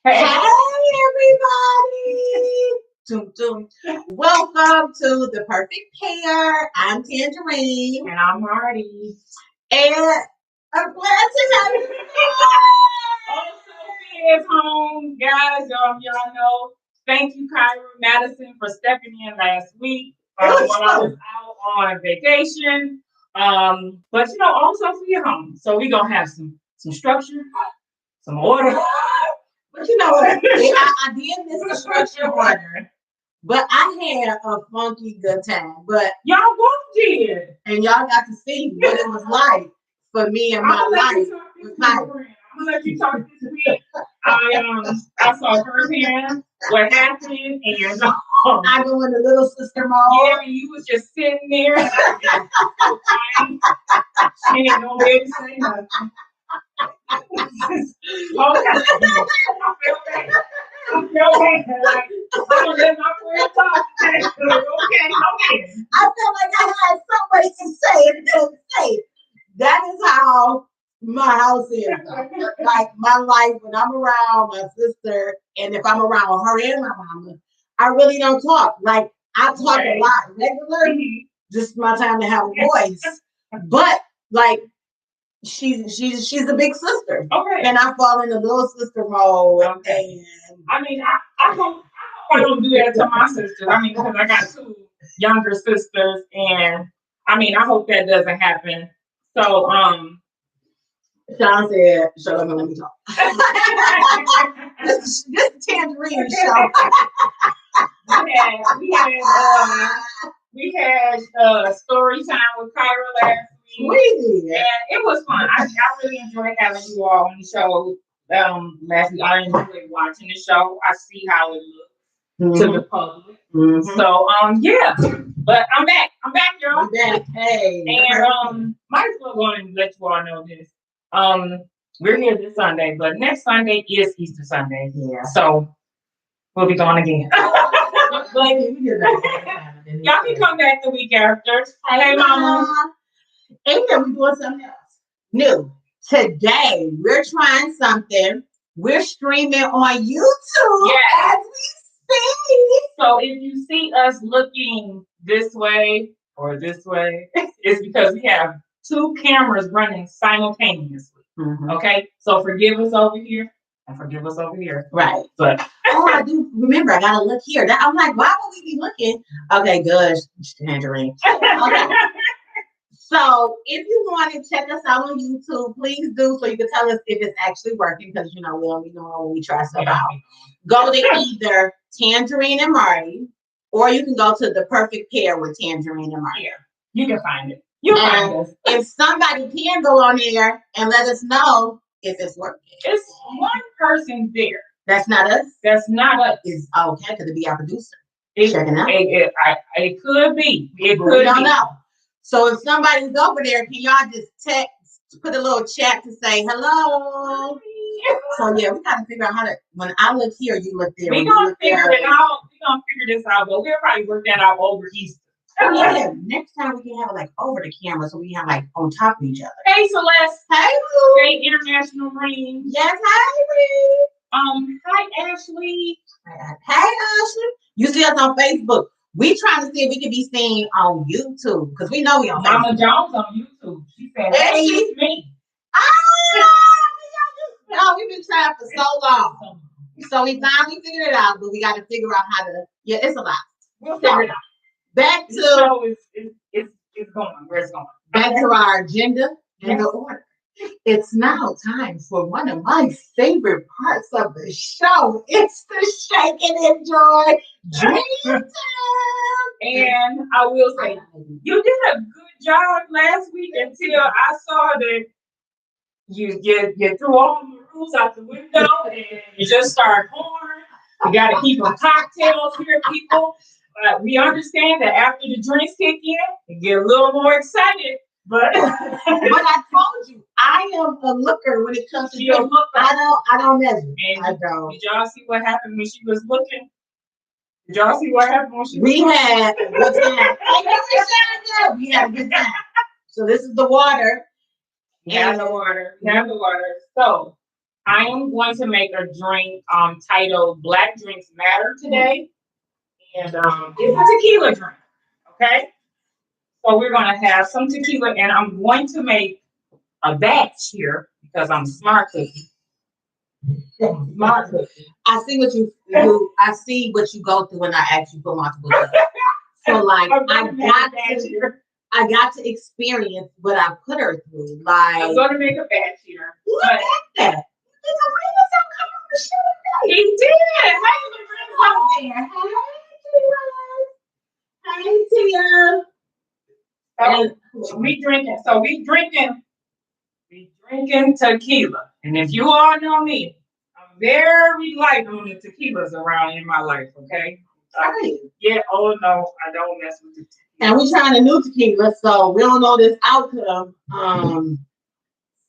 Hey, everybody! Doom, doom. Welcome to the Perfect Pair. I'm Tangerine. and I'm Marty. And I'm glad to have you. Oh, Sophie is home, guys. Y'all know. Thank you, Kyra Madison, for stepping in last week while I was out on vacation. But all Sophie at home, so we gonna have some structure, some order. But you know what? I did miss the structure order, but I had a funky good time. But y'all both did, and y'all got to see what it was like for me and my life. I'm gonna let you talk this week. I saw firsthand what happened, and I go in the little sister mode. Yeah, you was just sitting there. She didn't know where to say nothing. Okay. I'm gonna let my friend talk today. Okay. I felt like I had somebody to say and didn't say it. That is how my house is. Like my life when I'm around my sister, and if I'm around her and my mama, I really don't talk. Like I talk a lot regular, just my time to have a voice. But like she's a big sister. Okay. And I fall in the little sister mode. Okay. And I mean I hope I don't do that to my sisters. I mean, because I got two younger sisters, and I mean I hope that doesn't happen. So Sean said, shut up and let me talk. This is Tangerine show. We had story time with Kyra last week. Really? And it was fun. I really enjoyed having you all on the show last week. I enjoyed watching the show. I see how it looks to the public. Mm-hmm. So yeah. But I'm back, y'all. Back. Hey. And might as well go and let you all know this. We're here this Sunday, but next Sunday is Easter Sunday. Yeah. So we'll be gone again. Y'all can come back the week after. Hey, Mama. And we're doing something else new. Today, we're trying something. We're streaming on YouTube as we speak. So if you see us looking this way or this way, it's because we have two cameras running simultaneously. Mm-hmm. Okay? So forgive us over here. And forgive us over here. Right. But I do remember I gotta look here. I'm like, why would we be looking? Okay, good. Tangerine. Okay. So if you want to check us out on YouTube, please do so you can tell us if it's actually working, because we only know when we try stuff out. Go to either Tangerine and Marty, or you can go to the Perfect Pair with Tangerine and Marty. You can find it. You'll find us. If somebody can go on there and let us know if it's working. It's one person there. That's not us? That's not us. It's okay. Could it be our producer? Checking out? It could be. We don't know. So if somebody's over there, can y'all just text, put a little chat to say hello? So yeah, we gotta figure out how to. When I look here, you look there. We're gonna figure it out. We're gonna figure this out, but we'll probably work that out over Easter. Yeah, next time we can have it like over the camera, so we can have like on top of each other. Hey Celeste. Hey Lou. Hey International Ring. Yes, hi Ring. Hi Ashley. Hey Ashley. You see us on Facebook. We trying to see if we can be seen on YouTube, because we know we on Mama Facebook. Jones on YouTube. She said, "Hey, it's me." We've been trying for so long. So we finally figured it out, but we got to figure out how to. Yeah, it's a lot. We'll figure it out. Back to it's going where it's going. Back to our agenda and the order. It's now time for one of my favorite parts of the show. It's the shake and enjoy dream time. And I will say, you did a good job last week until I saw that you threw all the rules out the window and you just started pouring. You got to keep them cocktails here, people. We understand that after the drinks kick in, you get a little more excited. But I told you, I am a looker when it comes to drinks. I don't measure. I don't. Did y'all see what happened when she was looking? Did y'all see what happened when she was looking? We had a good time. We had a good time. So this is the water. We have the water. So I am going to make a drink titled Black Drinks Matter today. And it's a tequila drink. Okay? So we're gonna have some tequila and I'm going to make a batch here because I'm smart cookie. Smart cookie. I see what you do. I see what you go through when I ask you for multiple things. So like I got to experience what I put her through. Like I'm gonna make a batch here. Look at that. He did. Hey, Tia. So we drinking tequila. And if you all know me, I'm very light on the tequilas around in my life, okay? Yeah, oh no, I don't mess with the tequila. And we're trying a new tequila, so we don't know this outcome.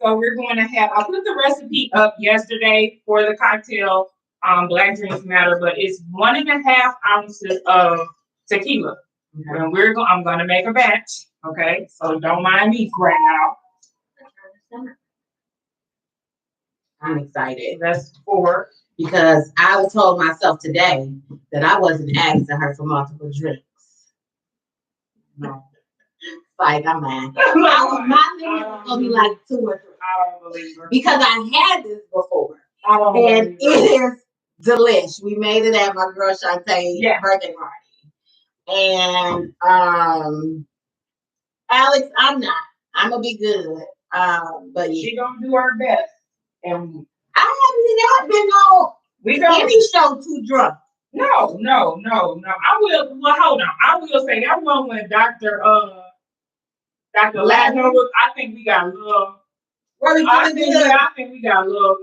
So we're going to have, I put the recipe up yesterday for the cocktail, Black Drinks Matter, but it's 1.5 ounces of tequila. Okay. And I'm going to make a batch, okay? So don't mind me right now. I'm excited. That's 4. Because I told myself today that I wasn't asking her for multiple drinks. No. Like, I'm mad. My limit was going to be like 2 or 3. I don't believe her. Because I had this before. And it is delish. We made it at my girl Shantae's birthday party. And Alex, I'm not. I'm going to be good. But yeah. She's going to do her best. And I haven't been on any show too drunk. No. I will. Well, hold on. I will say that one when Dr. Ladner was. I think we got a little. I think we got a little.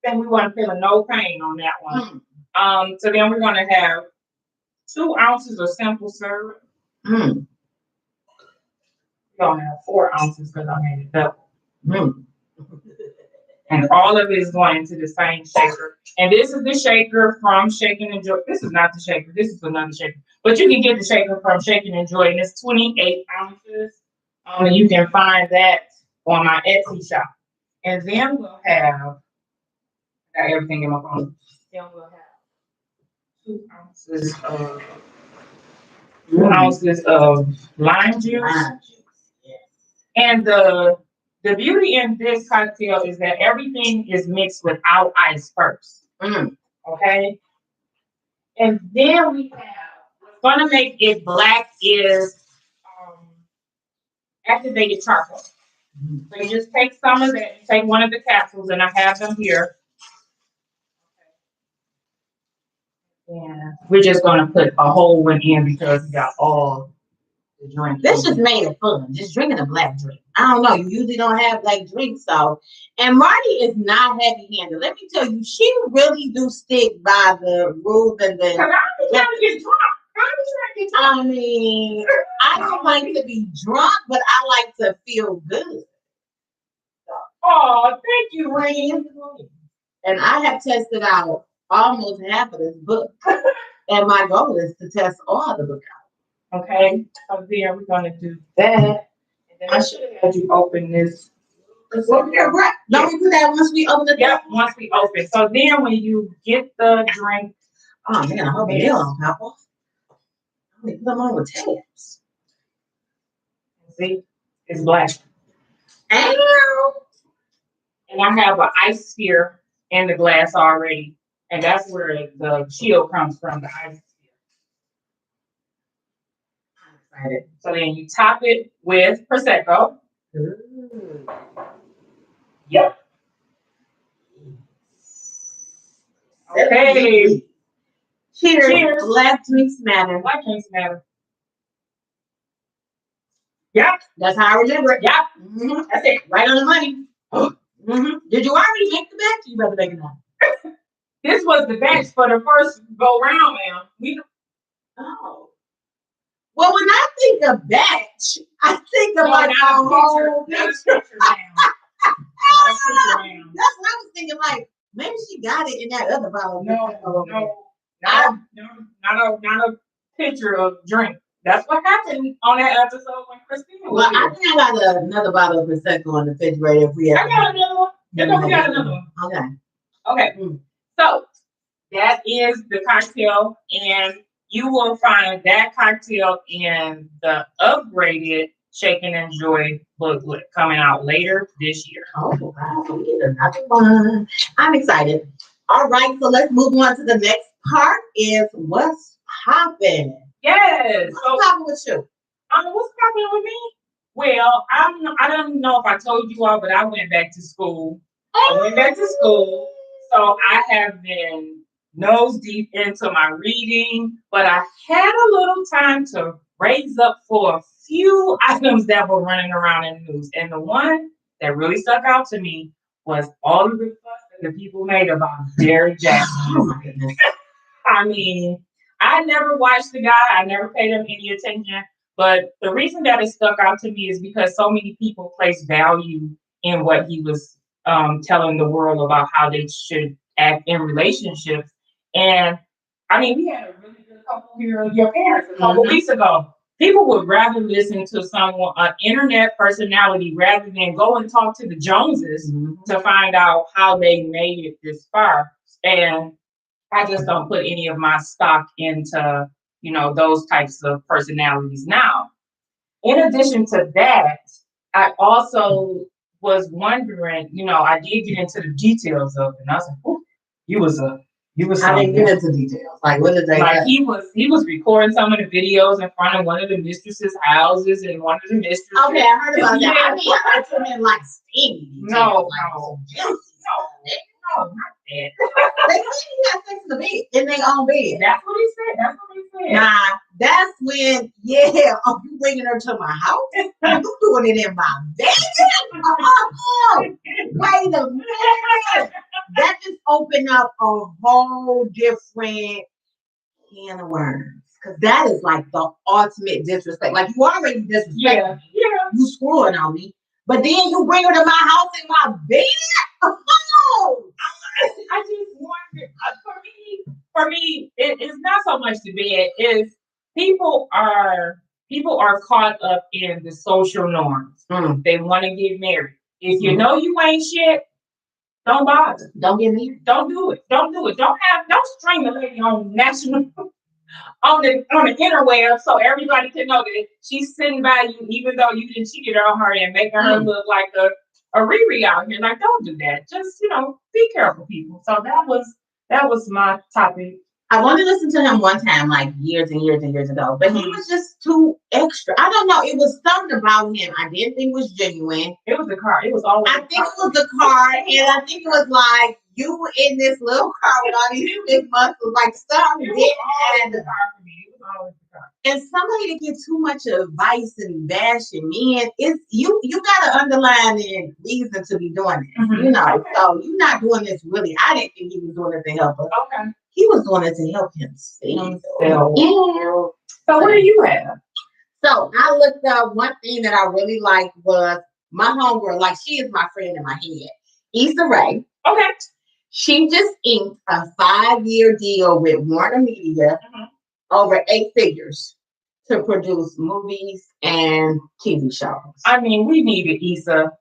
Then we weren't feeling no pain on that one. So then we're gonna have 2 ounces of simple syrup. We're gonna have 4 ounces because I made it double. And all of it is going into the same shaker. And this is the shaker from Shake and Enjoy. This is not the shaker. This is another shaker. But you can get the shaker from Shake and Enjoy. And it's 28 ounces. And you can find that on my Etsy shop. And then we'll have, got everything in my phone. Then we'll have 2 ounces of lime juice. And the beauty in this cocktail is that everything is mixed without ice first. Okay? And then we have, what's going to make it black is activated charcoal. So you just take some of that, you take one of the capsules, and I have them here. And we're just going to put a whole one in because we got all the drinks. This just made it fun. Just drinking a black drink. I don't know. You usually don't have black drinks, so. And Marty is not heavy-handed. Let me tell you, she really do stick by the rules and the. Because I'm trying to get drunk. I mean, I don't like to be drunk, but I like to feel good. Oh, thank you, Rain. And I have tested out almost half of this book. And my goal is to test all the book out. Okay, so then we're going to do that. And then I should have had you open this. Don't we do that once we open the Yep, once we open. So then when you get the drink. Oh, man, I hope you don't pop off. Put them on with tabs. See, it's black. And I have an ice sphere in the glass already. And that's where the chill comes from, the ice sphere. I'm excited. So then you top it with Prosecco. Ooh. Yep. Okay. Cheers. Cheers. Black drinks matter. Black drinks matter. Yep. That's how I remember it. Yep. Mm-hmm. That's it. Right on the money. Mm-hmm. Did you already make the batch? You better make it now. This was the batch for the first go round, ma'am. Oh. Well, when I think of batch, I think of like a whole picture. That's what I was thinking. Like maybe she got it in that other bottle. Not a picture of drink. That's what happened on that episode when Christina was here. I think I got another bottle of Prosecco on the refrigerator. If we have. I got another one. No, we got another one. Okay. So that is the cocktail, and you will find that cocktail in the upgraded Shake and Enjoy booklet coming out later this year. Oh, wow. We need another one. I'm excited. All right, so let's move on to the next part is what's popping? Yes. What's popping with you? What's popping with me? Well, I don't know if I told you all, but I went back to school. So I have been nose deep into my reading, but I had a little time to raise up for a few items that were running around in the news. And the one that really stuck out to me was all of the fuss that the people made about Derrick Jackson. Oh my goodness. I mean, I never watched the guy. I never paid him any attention. But the reason that it stuck out to me is because so many people place value in what he was telling the world about how they should act in relationships. And I mean, we had a really good couple here of your parents a couple weeks ago. People would rather listen to someone, an internet personality, rather than go and talk to the Joneses to find out how they made it this far. And I just don't put any of my stock into, those types of personalities now. In addition to that, I also was wondering, I did get into the details of it, and I was like, "Ooh, you was." I didn't get into details. Like, what did they like say? he was recording some of the videos in front of one of the mistress's houses, and one of the mistresses. Okay, I heard about that. I mean, I heard them in like steamy. No, not that. They said he had sex in the bed, in their own bed. That's what he said. Nah, that's when, you bringing her to my house? You doing it in my bed? Wait a minute. That just opened up a whole different can of worms. Because that is like the ultimate disrespect. Like, you already disrespect me. Yeah. You screwing on me. But then you bring her to my house in my bed? Oh! I just wonder, for me, it's not so much the bed. Is people are caught up in the social norms. They want to get married. If you know you ain't shit, don't bother. Don't get married. Don't do it. Don't string the lady on national on the interweb so everybody can know that she's sitting by you, even though you didn't cheated on her and making her look like a Riri out here. Like, don't do that. Just, be careful, people. So that was my topic. I wanted to listen to him one time, like years and years and years ago, but he was just too extra. I don't know. It was something about him I didn't think was genuine. It was the car. It was always. I think it was the car, and I think it was like you in this little car with all these big muscles, like something didn't add the car for me. It was always the car. And somebody to get too much advice and bashing men, it's you got an underlying reason to be doing it. So you're not doing this really. I didn't think he was doing it to help us. Okay. He was doing it to help himself. So what do you have? So I looked up one thing that I really liked was my homegirl, like she is my friend in my head, Issa Rae. Okay. She just inked a 5-year deal with Warner Media over 8 figures to produce movies and TV shows. I mean, we needed Issa.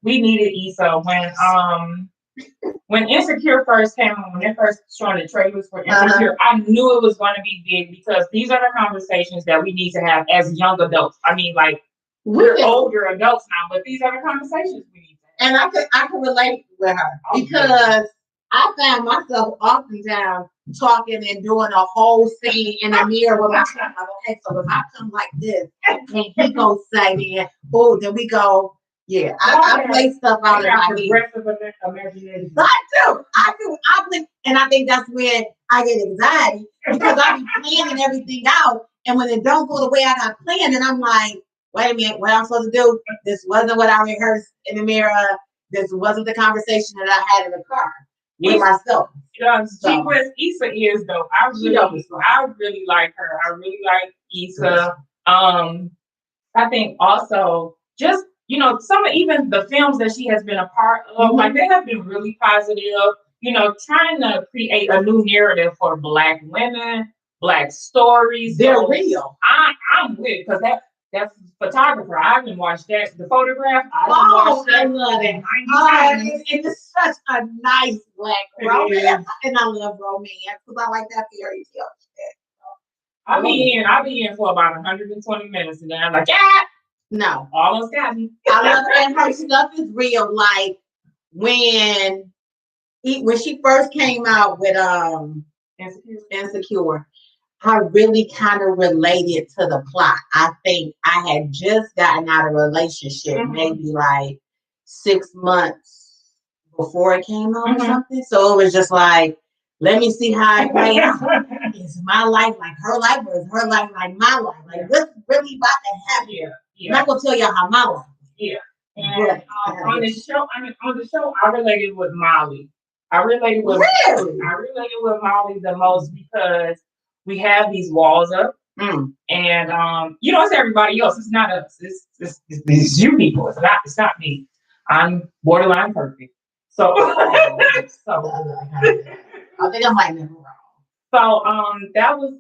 When Insecure first came on, when they first showing the trailers for Insecure, I knew it was going to be big because these are the conversations that we need to have as young adults. I mean, like, we're older adults now, but these are the conversations we need to have. And I can relate with her because I found myself oftentimes talking and doing a whole scene in the mirror with myself. Like, okay, so if I come like this, and he goes say then, then we go. Yeah, I play stuff out in my head. I do. And I think that's when I get anxiety because I be planning everything out, and when it don't go the way I got planned, and I'm like, wait a minute, what I'm supposed to do? This wasn't what I rehearsed in the mirror. This wasn't the conversation that I had in the car with myself. She was Issa is though. I really like her. I really like Issa. I think also just some of even the films that she has been a part of, like they have been really positive. Trying to create a new narrative for Black women, Black stories. They're real. I'm with because That photographer. I haven't watched that. The photograph. I love that. It's such a nice black romance, and I love romance because I like that fairy tale shit. I'll be in for about 120 minutes, and then I'm like, no, almost got me. I love it, and her stuff is real. Like when she first came out with Insecure, I really kind of related to the plot. I think I had just gotten out of a relationship, maybe like 6 months before it came out or something. So it was just like, let me see how it plays out. Is my life like her life, or is her life like my life? Like, what's really about to happen? I'm not gonna tell y'all how my life. And on the show, I related with Molly. I related with Molly the most because we have these walls up, and it's everybody else. It's not us. It's you people. It's not me. I'm borderline perfect. So, I think I might never wrong. So, that was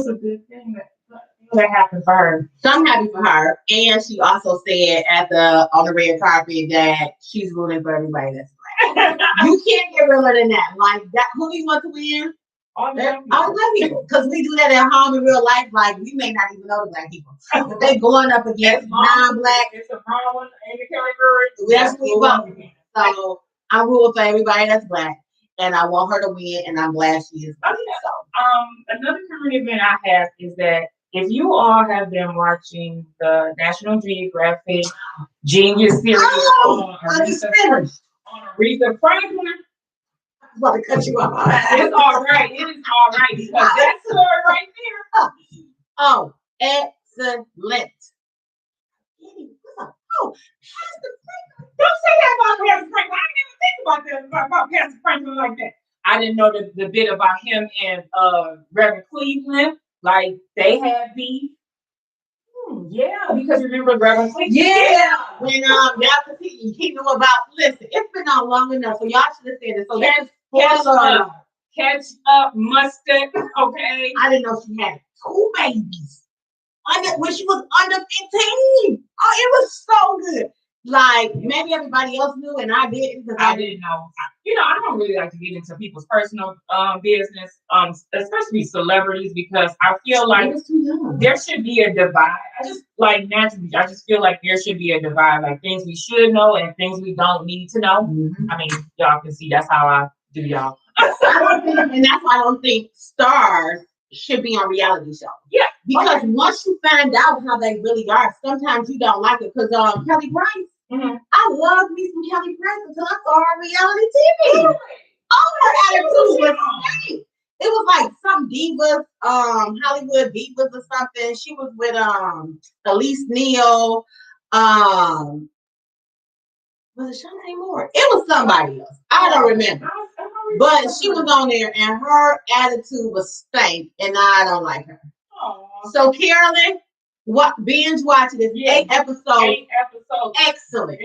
a good thing that happened for her. So I'm happy for her, and she also said on the red carpet that she's rooting for everybody that's black. You can't get realer than that. Like that, who do you want to win? All the black people, because we do that at home in real life. Like we may not even know the black people, but they going up against non-black. It's a problem, and the Kelly girl. That's what we want. So I'm rooting for everybody that's black, and I want her to win, and I'm glad she is. Another current event I have is that if you all have been watching the National Geographic Genius series on Aretha Franklin. I'm about to cut you off. It's all right. It is all right because that story right there. Oh, excellent. Oh, don't say that about Pastor Franklin. I didn't even think about Pastor Franklin like that. I didn't know the bit about him and Reverend Cleveland. Like they had beef. Yeah, because remember Reverend Cleveland. Yeah. When y'all keep know about. Listen, it's been on long enough, so y'all should have said it. So catch up, mustard. Okay. I didn't know she had 2 babies when she was under 15. Oh, it was so good. Like maybe everybody else knew and I didn't because I didn't know. I don't really like to get into people's personal business, especially celebrities, because I feel like there should be a divide. I just feel like there should be a divide, like things we should know and things we don't need to know. I mean, y'all can see that's how I do y'all. And that's why I don't think stars should be on reality shows. Yeah. Because once you find out how they really are, sometimes you don't like it. Because Kelly Price, I love me some Kelly Price until I saw her on reality TV. All her attitude was great. It was like some divas, Hollywood divas or something. She was with Elise Neal. Was it Shantae Moore? It was somebody else. I don't remember. But she was on there and her attitude was stank, and I don't like her. Aww. So Carolyn, binge watching this 8 episodes. 8 episodes. Excellent.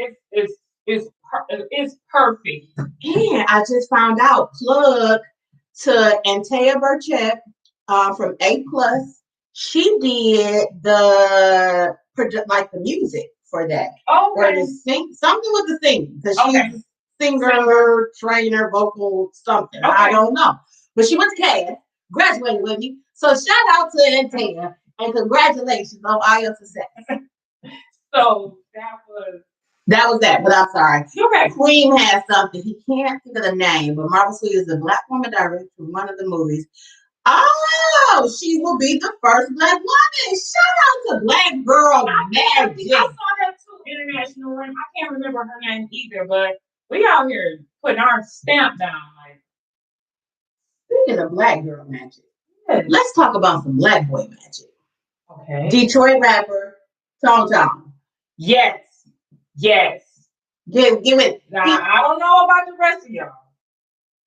It's perfect. And I just found out, plug to Antea Burchett from A+. She did the music for that. Okay. Or something with the singing, because she's singer, trainer, vocal, something. Okay. I don't know. But she went to CAS, graduated with me. So shout out to Antea and congratulations on all your success. So that was that, but I'm sorry. Okay. Queen has something. He can't think of the name, but Marvel Sweet is the black woman director from one of the movies. Oh, she will be the first black woman. Shout out to Black Girl Magic. I saw that too. International Ring. I can't remember her name either, but we out here putting our stamp down. Like, speaking of Black Girl Magic, let's talk about some Black Boy Magic. Okay. Detroit rapper Tone Tone. Yes. Give it. Now, I don't know about the rest of y'all.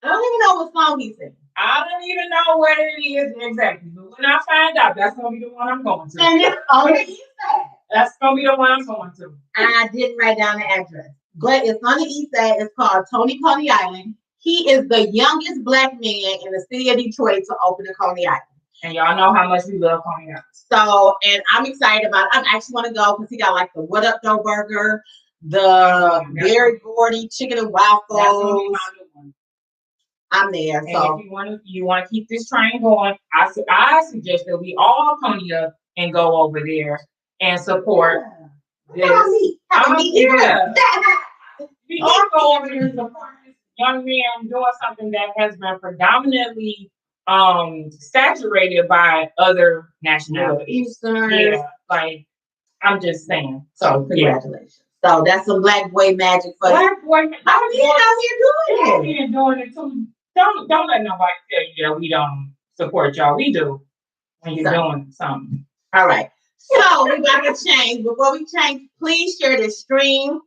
I don't even know what song he sings. I don't even know what it is exactly. But when I find out, that's gonna be the one I'm going to. And it's on the east side. That's gonna be the one I'm going to. I didn't write down the address, but it's on the east side. It's called Tony Coney Island. He is the youngest black man in the city of Detroit to open a Coney Island. And y'all know how much we love Coney Island. So, and I'm excited about it. I actually want to go because he got like the What Up Dough Burger, the Very Gordy Chicken and Waffles. I'm there. And So if you want to keep this train going, I suggest that we all pony up and go over there and support this. We all go over there and support this young man doing something that has been predominantly saturated by other nationalities. Easterners. Yeah, like I'm just saying. So congratulations. So that's some black boy magic for black boy. How are you out here doing it too? Don't let nobody tell you that we don't support y'all. We do when you're doing something. All right. So we're about to change. Before we change, please share this stream.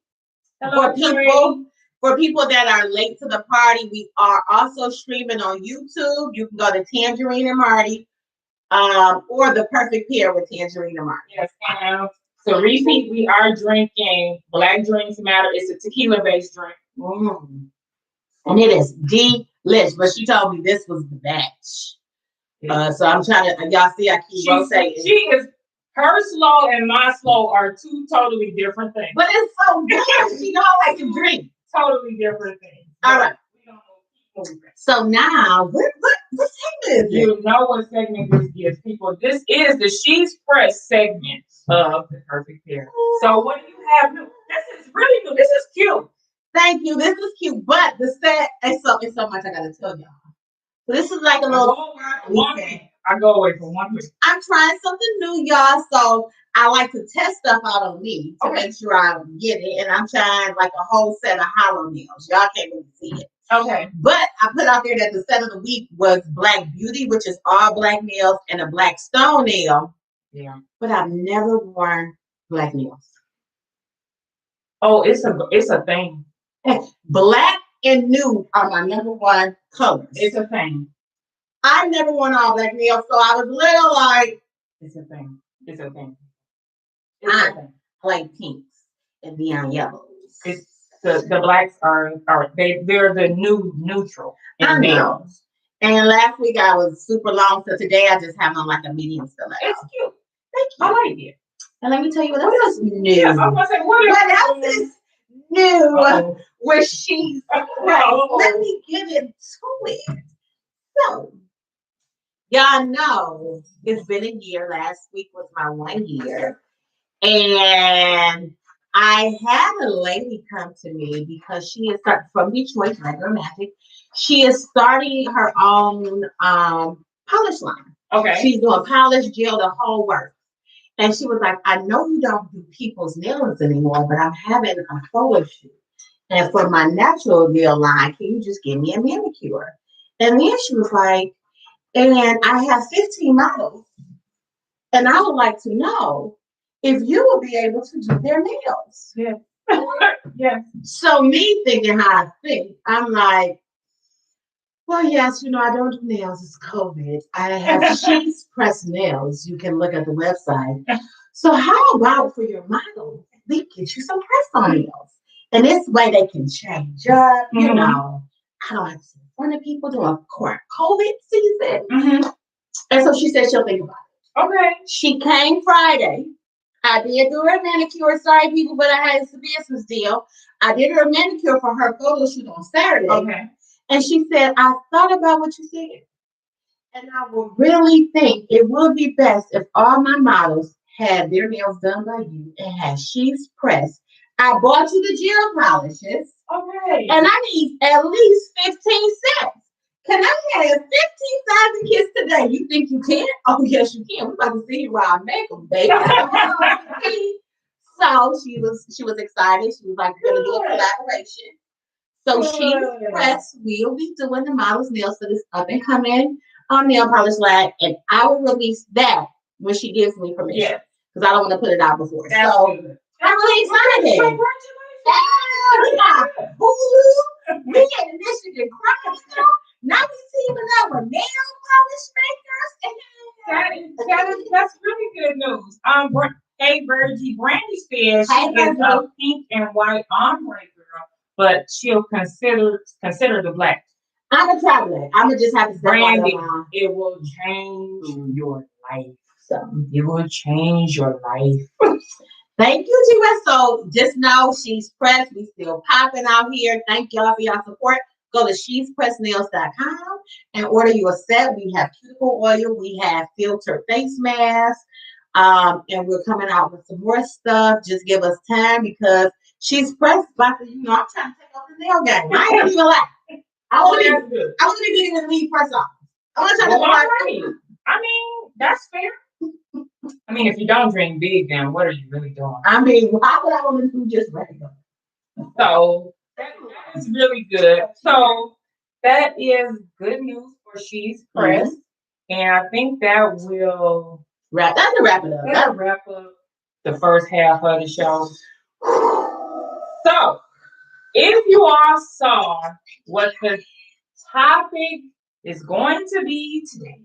For people that are late to the party, we are also streaming on YouTube. You can go to Tangerine and Marty, or The Perfect Pair with Tangerine and Marty. Yes, and so repeat, we are drinking Black Drinks Matter. It's a tequila-based drink. And it is delish. But she told me this was the batch. So I'm trying to, y'all see, I keep rotating. Her slow and my slow are two totally different things. But it's so good. She know I can drink. Totally different things. All right. So now, what segment is it? You know what segment this is, people. This is the She's Press segment of The Perfect Pair. So what do you have new? This is really new. This is cute. Thank you. This is cute. But the set, it's so much I got to tell y'all. So this is like a little... I go away for 1 week. I'm trying something new, y'all. So I like to test stuff out on me to make sure I get it. And I'm trying like a whole set of hollow nails. Y'all can't really see it. Okay. But I put out there that the set of the week was Black Beauty, which is all black nails, and a black stone nail. Yeah. But I've never worn black nails. Oh, it's a thing. Black and nude are my number one colors. It's a thing. I never worn all black nails, so I was little like, it's a thing. It's a thing. I like pinks and neon yellows. It's the blacks are they're the new neutral. I know. And last week I was super long, so today I just have on like a medium stiletto. It's cute. Thank you. I like it. And let me tell you what else is new. Yeah, I'm gonna say what else is new with She's Press? Let me get into it. So, y'all know it's been a year. Last week was my 1 year. And I had a lady come to me because she is from Detroit, Regular Magic. She is starting her own polish line. Okay. She's doing polish, gel, the whole work. And she was like, I know you don't do people's nails anymore, but I'm having a photo shoot. And for my natural nail line, can you just give me a manicure? And then she was like, and I have 15 models. And I would like to know if you will be able to do their nails. Yeah. Yeah. So me thinking how I think, I'm like, well, yes, I don't do nails. It's COVID. I have She's Press nails. You can look at the website. So how about for your model, we get you some press-on nails. And this way they can change up, I don't have to sit in front of people during COVID season. And so she said she'll think about it. Okay. She came Friday. I did do her manicure. Sorry, people, but I had a business deal. I did her manicure for her photo shoot on Saturday. Okay. And she said, I thought about what you said. And I will really think it would be best if all my models had their nails done by you and had She's Press. I bought you the gel polishes. Okay. And I need at least 15 sets. Can I have 15,000 kids today? You think you can? Oh, yes, you can. We're about to see where I make them, baby. So she was excited. She was like, we're going to do a collaboration. So She's Press will be doing the model's nails for this up and coming nail polish line. And I will release that when she gives me permission. Because I don't want to put it out before. That's so good. I'm really excited. Congratulations. We in Michigan Chronicle. Now we teaming up with nail polish makers. That's really good news. Hey Virgie, Brandy says she is a pink and white ombre girl, but she'll consider the black. I'm gonna try that. I'm gonna just have to Brandy, it will change your life. So it will change your life. Thank you, T-West. So just know she's pressed. We still popping out here. Thank y'all for your support. Go to she'spressednails.com and order you a set. We have cuticle oil. We have filtered face masks. And we're coming out with some more stuff. Just give us time because she's pressed about to, I'm trying to take off the nail game. I ain't even like. I want to be getting the lead press off. I want to try to right. I mean, that's fair. I mean, if you don't dream big, then what are you really doing? I mean, why would I want to do just regular? So that is really good. So that is good news for She's Pressed. And I think that will wrap it up. That'll wrap up the first half of the show. So if you all saw what the topic is going to be today.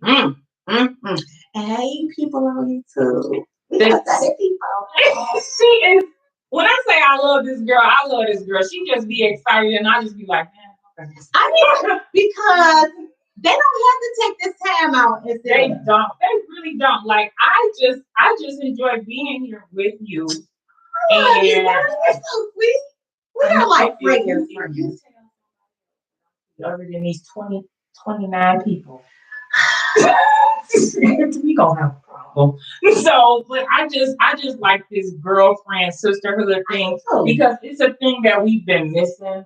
Hey, people on YouTube. She is. When I say I love this girl. She just be excited, and I just be like, man. Okay. I mean, because they don't have to take this time out. They don't. They really don't. Like I just enjoy being here with you. Oh, and you're so sweet. We are like friends. Other than these 29 people. We gonna have a problem. So, but I just like this girlfriend sisterhood thing because it's a thing that we've been missing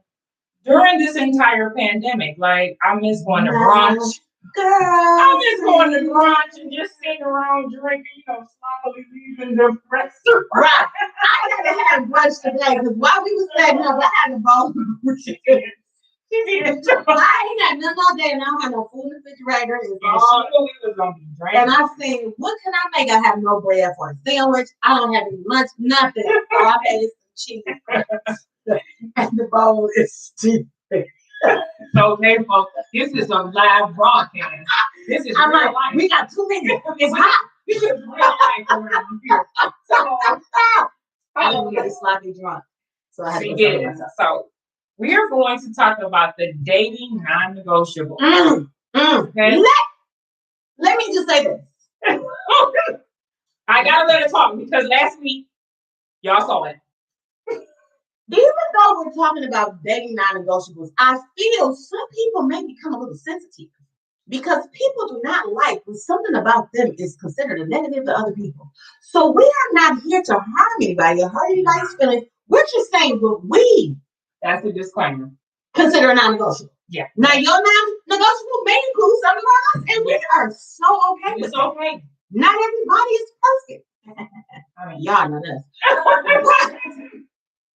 during this entire pandemic. Like I miss going to brunch. I miss going to brunch and just sitting around drinking, sloppily leaving the restaurant. Right. I gotta have brunch today because while we were standing up, I had a bowl of chicken. I ain't got nothing all day and I don't have no food in the refrigerator. And I said, what can I make? I have no bread for a sandwich. I don't have any lunch, nothing. So I made some cheese. And the bowl is stupid. So, hey, folks, this is a live broadcast. This is real life. We got 2 minutes. It's hot. This is real life around here. So, I didn't get sloppy drunk. So I had to get it. So, we are going to talk about the dating non-negotiable. Okay? Let me just say this. I gotta let it talk because last week y'all saw it. Even though we're talking about dating non-negotiables, I feel some people may become a little sensitive because people do not like when something about them is considered a negative to other people. So we are not here to harm anybody or hurt anybody's feelings. We're just saying what we. That's a disclaimer. Consider non-negotiable. Yeah. Now your non-negotiable may include some of us, and we are so okay with it. Okay. Not everybody is perfect. I mean, y'all know this.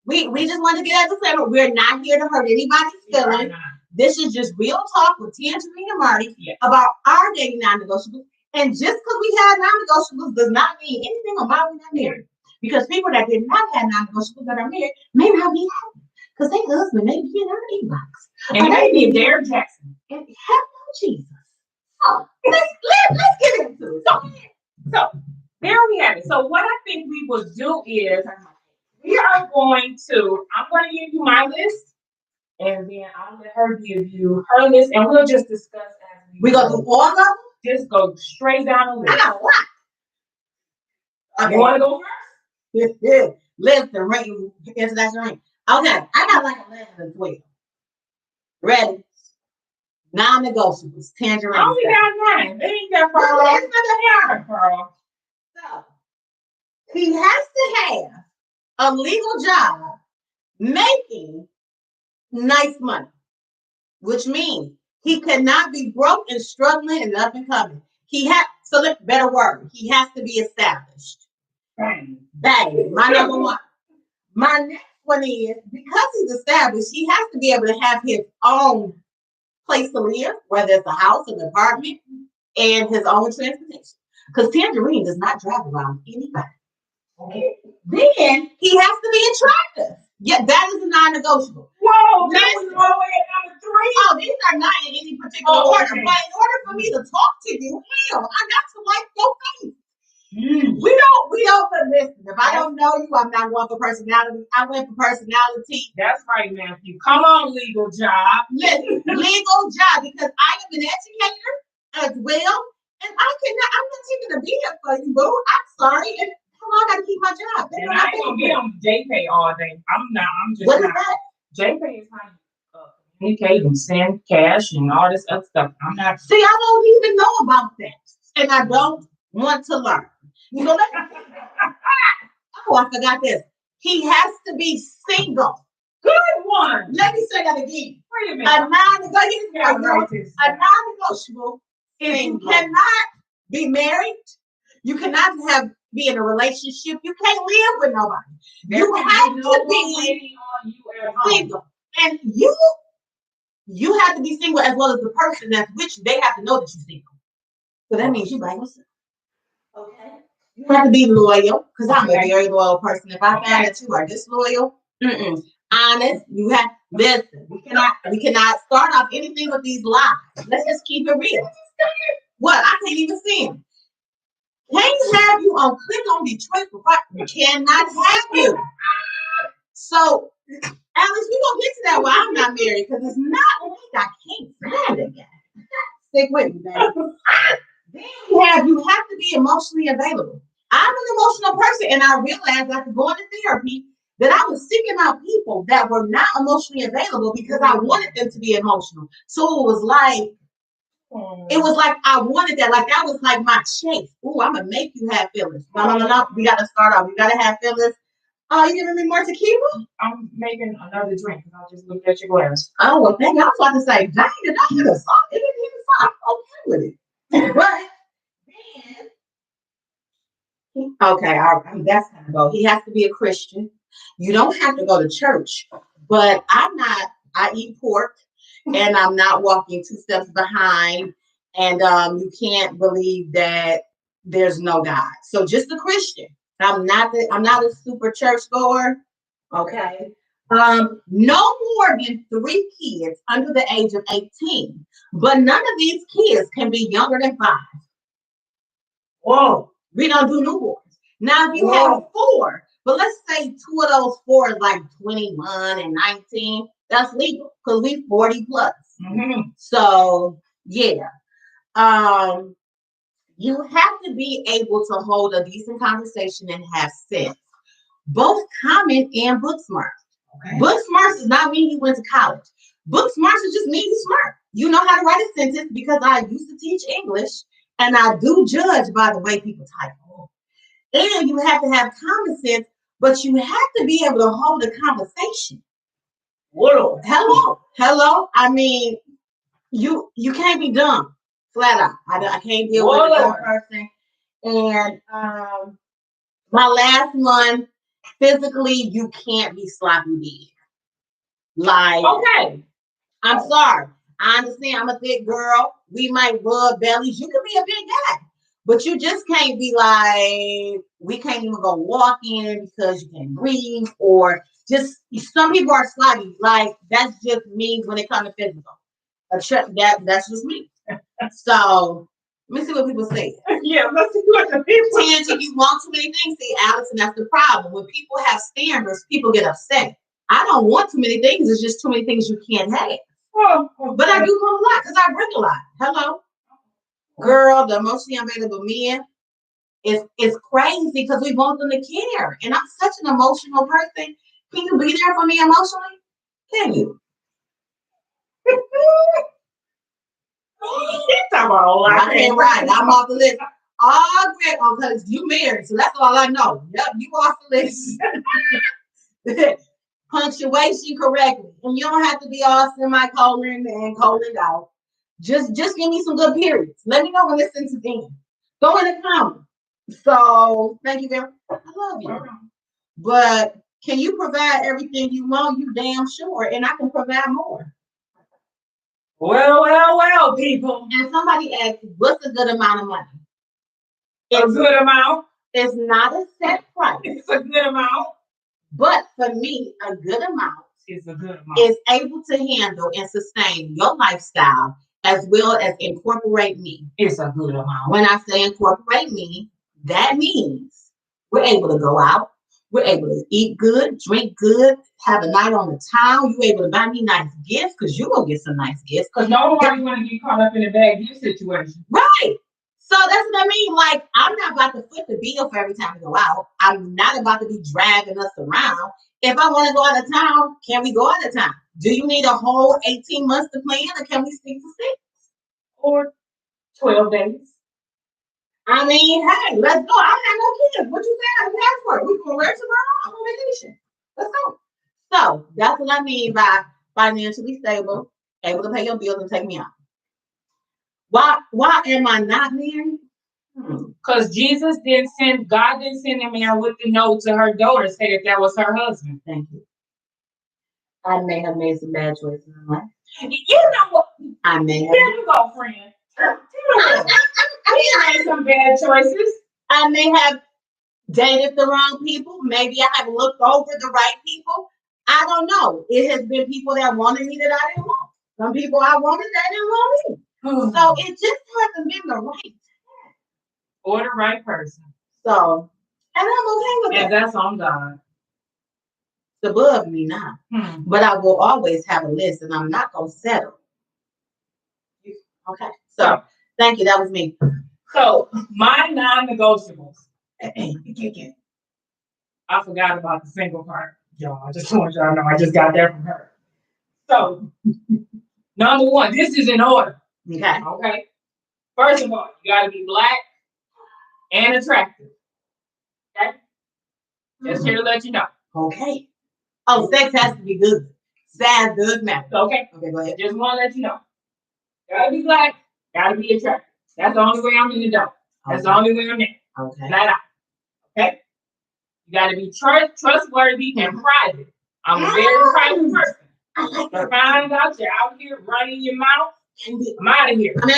we just want to get at the disclaimer. We're not here to hurt anybody's feelings. This is just real talk with Tangerine and Marty about our dating non-negotiables. And just because we have non-negotiables does not mean anything about we're not married. Because people that did not have non-negotiables that are married may not be happy. Because their husband may be in our inbox. And maybe Derek Jackson. And help Jesus. Oh, let's get into it. So there we have it. So what I think we will do is I'm going to give you my list, and then I'll let her give you her list, and we'll just discuss as we go through all of them? Just go straight down the list. I got a lot. Okay. You want to go first? Yeah. Listen, ranking, international ranking. Okay, I got like 11 and 12. Ready? Non-negotiables. Tangerine. I only got 9. They ain't that far. So, he has to have a legal job making nice money, which means he cannot be broke and struggling and up and coming. So that's better word. He has to be established. Bang. My number one. My next one is, because he's established, he has to be able to have his own place to live, whether it's a house, an apartment, and his own transportation. Because Tangerine does not drive around anybody. Okay. Then he has to be attractive. Yeah, that is a non-negotiable. Whoa, that's all the way at number 3. Oh, these are not in any particular order. Okay. But in order for me to talk to you, I got to like your face. We don't listen. If I don't know you, I'm not going for personality. I went for personality. That's right, Matthew. Come on, legal job. Listen, legal job, because I am an educator as well. And I'm not taking a beat up for you, boo. I'm sorry. And I gotta keep my job. And I ain't gonna be on JPay all day. I'm just what is that? JPay is how you communicate and send cash and all this other stuff. I'm not. See, I don't even know about that. And I don't want to learn. So I forgot this. He has to be single. Good one. Let me say that again. Wait a minute. A non-negotiable is you cannot be married. You cannot be in a relationship. You can't live with nobody. You have to be single. And you have to be single as well as the person that's with you. They have to know that you're single. So that means you by yourself. Okay. You have to be loyal, because I'm a very loyal person. If I find that you are disloyal, honest, listen. We cannot start off anything with these lies. Let's just keep it real. What? I can't even see him. Can't have you on click on Detroit for fight. We cannot have you. So, Alice, we gonna get to that while I'm not married, because it's not like I can't stand it, guys. Stick with me, baby. Then you have to be emotionally available. I'm an emotional person, and I realized after going to therapy that I was seeking out people that were not emotionally available because I wanted them to be emotional. So it was like I wanted that. Like that was like my chase. Ooh, I'm gonna make you have feelings. No. We gotta start off. You gotta have feelings. Oh, you giving me more tequila? I'm making another drink. I just looked at your glass. Oh, well, thank you. I was about to say, dang, did I hit a song? It didn't hit a song. I'm okay with it. But okay, that's kind of go. He has to be a Christian. You don't have to go to church, but I eat pork, and I'm not walking 2 steps behind, and you can't believe that there's no God. So just a Christian. I'm not a super church goer. Okay. No more than 3 kids under the age of 18, but none of these kids can be younger than 5. Whoa. We don't do newborns. Now, if you have 4, but let's say 2 of those 4 is like 21 and 19, that's legal because we 40 plus. Mm-hmm. So, yeah. You have to be able to hold a decent conversation and have sense, both common and book smart. Okay. Book smart does not mean you went to college. Book smart is just mean you smart. You know how to write a sentence because I used to teach English, and I do judge by the way people type. And you have to have common sense, but you have to be able to hold a conversation. Whoa. Hello. I mean, you can't be dumb. Flat out. I can't deal with a dumb person. And my last one, physically, you can't be sloppy big. Like, okay, I'm sorry. I understand I'm a thick girl. We might rub bellies. You can be a big guy. But you just can't be like, we can't even go walking because you can't breathe, or just some people are sloppy. Like that's just me when it comes to physical. That's just me. So let me see what people say. Yeah, let's see what the people say. You want too many things, see, Alex, and that's the problem. When people have standards, people get upset. I don't want too many things. It's just too many things you can't have. But I do come a lot because I bring a lot. Hello. Girl, the emotionally available men is crazy because we want them to care. And I'm such an emotional person. Can you be there for me emotionally? Can you? I can't ride. I'm off the list. All great because you married, so that's all I know. Yep, you off the list. Punctuation correctly. And you don't have to be all semicolon and colon out. Just give me some good periods. Let me know when it's into things. Go in the comments. So thank you very much. I love you. But can you provide everything you want? You damn sure. And I can provide more. Well, people. And somebody asked, what's a good amount of money? It's a good amount. It's not a set price. It's a good amount. But for me, a good amount is able to handle and sustain your lifestyle as well as incorporate me. It's a good amount. When I say incorporate me, That means we're able to go out. We're able to eat good, drink good, have a night on the town. You're able to buy me nice gifts because you're going to get some nice gifts. Because nobody want to get caught up in a bad gift situation. Right. So that's what I mean. Like, I'm not about to foot the bill for every time we go out. I'm not about to be dragging us around. If I want to go out of town, can we go out of town? Do you need a whole 18 months to plan, or can we stick to 6? Or 12 days. I mean, hey, let's go. I don't have no kids. What you say? I have a passport. We can work tomorrow. I'm on vacation. Let's go. So that's what I mean by financially stable, able to pay your bills and take me out. Why am I not married? Because God didn't send a man with the note to her daughter say that was her husband. Thank you. I may have made some bad choices in life. You know what? I may have. There you go, friend. I made some bad choices. I may have dated the wrong people. Maybe I have looked over the right people. I don't know. It has been people that wanted me that I didn't want. Some people I wanted that didn't want me. So it just hasn't been the right time. Or the right person. So, and I'm okay with and that's on God. It's above me now. But I will always have a list, and I'm not going to settle. Okay. So, thank you. That was me. So, my non-negotiables. I forgot about the single part, y'all. I just want y'all to know I just got that from her. So, number one, this is in order. Okay. First of all, you got to be black and attractive. Okay. Just here to let you know. Okay. Oh, sex has to be good. Size does matter. Okay. Okay, go ahead. Just want to let you know. Gotta be black. Gotta be attractive. That's the only way I'm in the door. That's the only way I'm in. Okay. Flat out. Okay. You gotta be trustworthy and private. I'm a very private person. So find out you're out here running your mouth. I'm out of here. I'm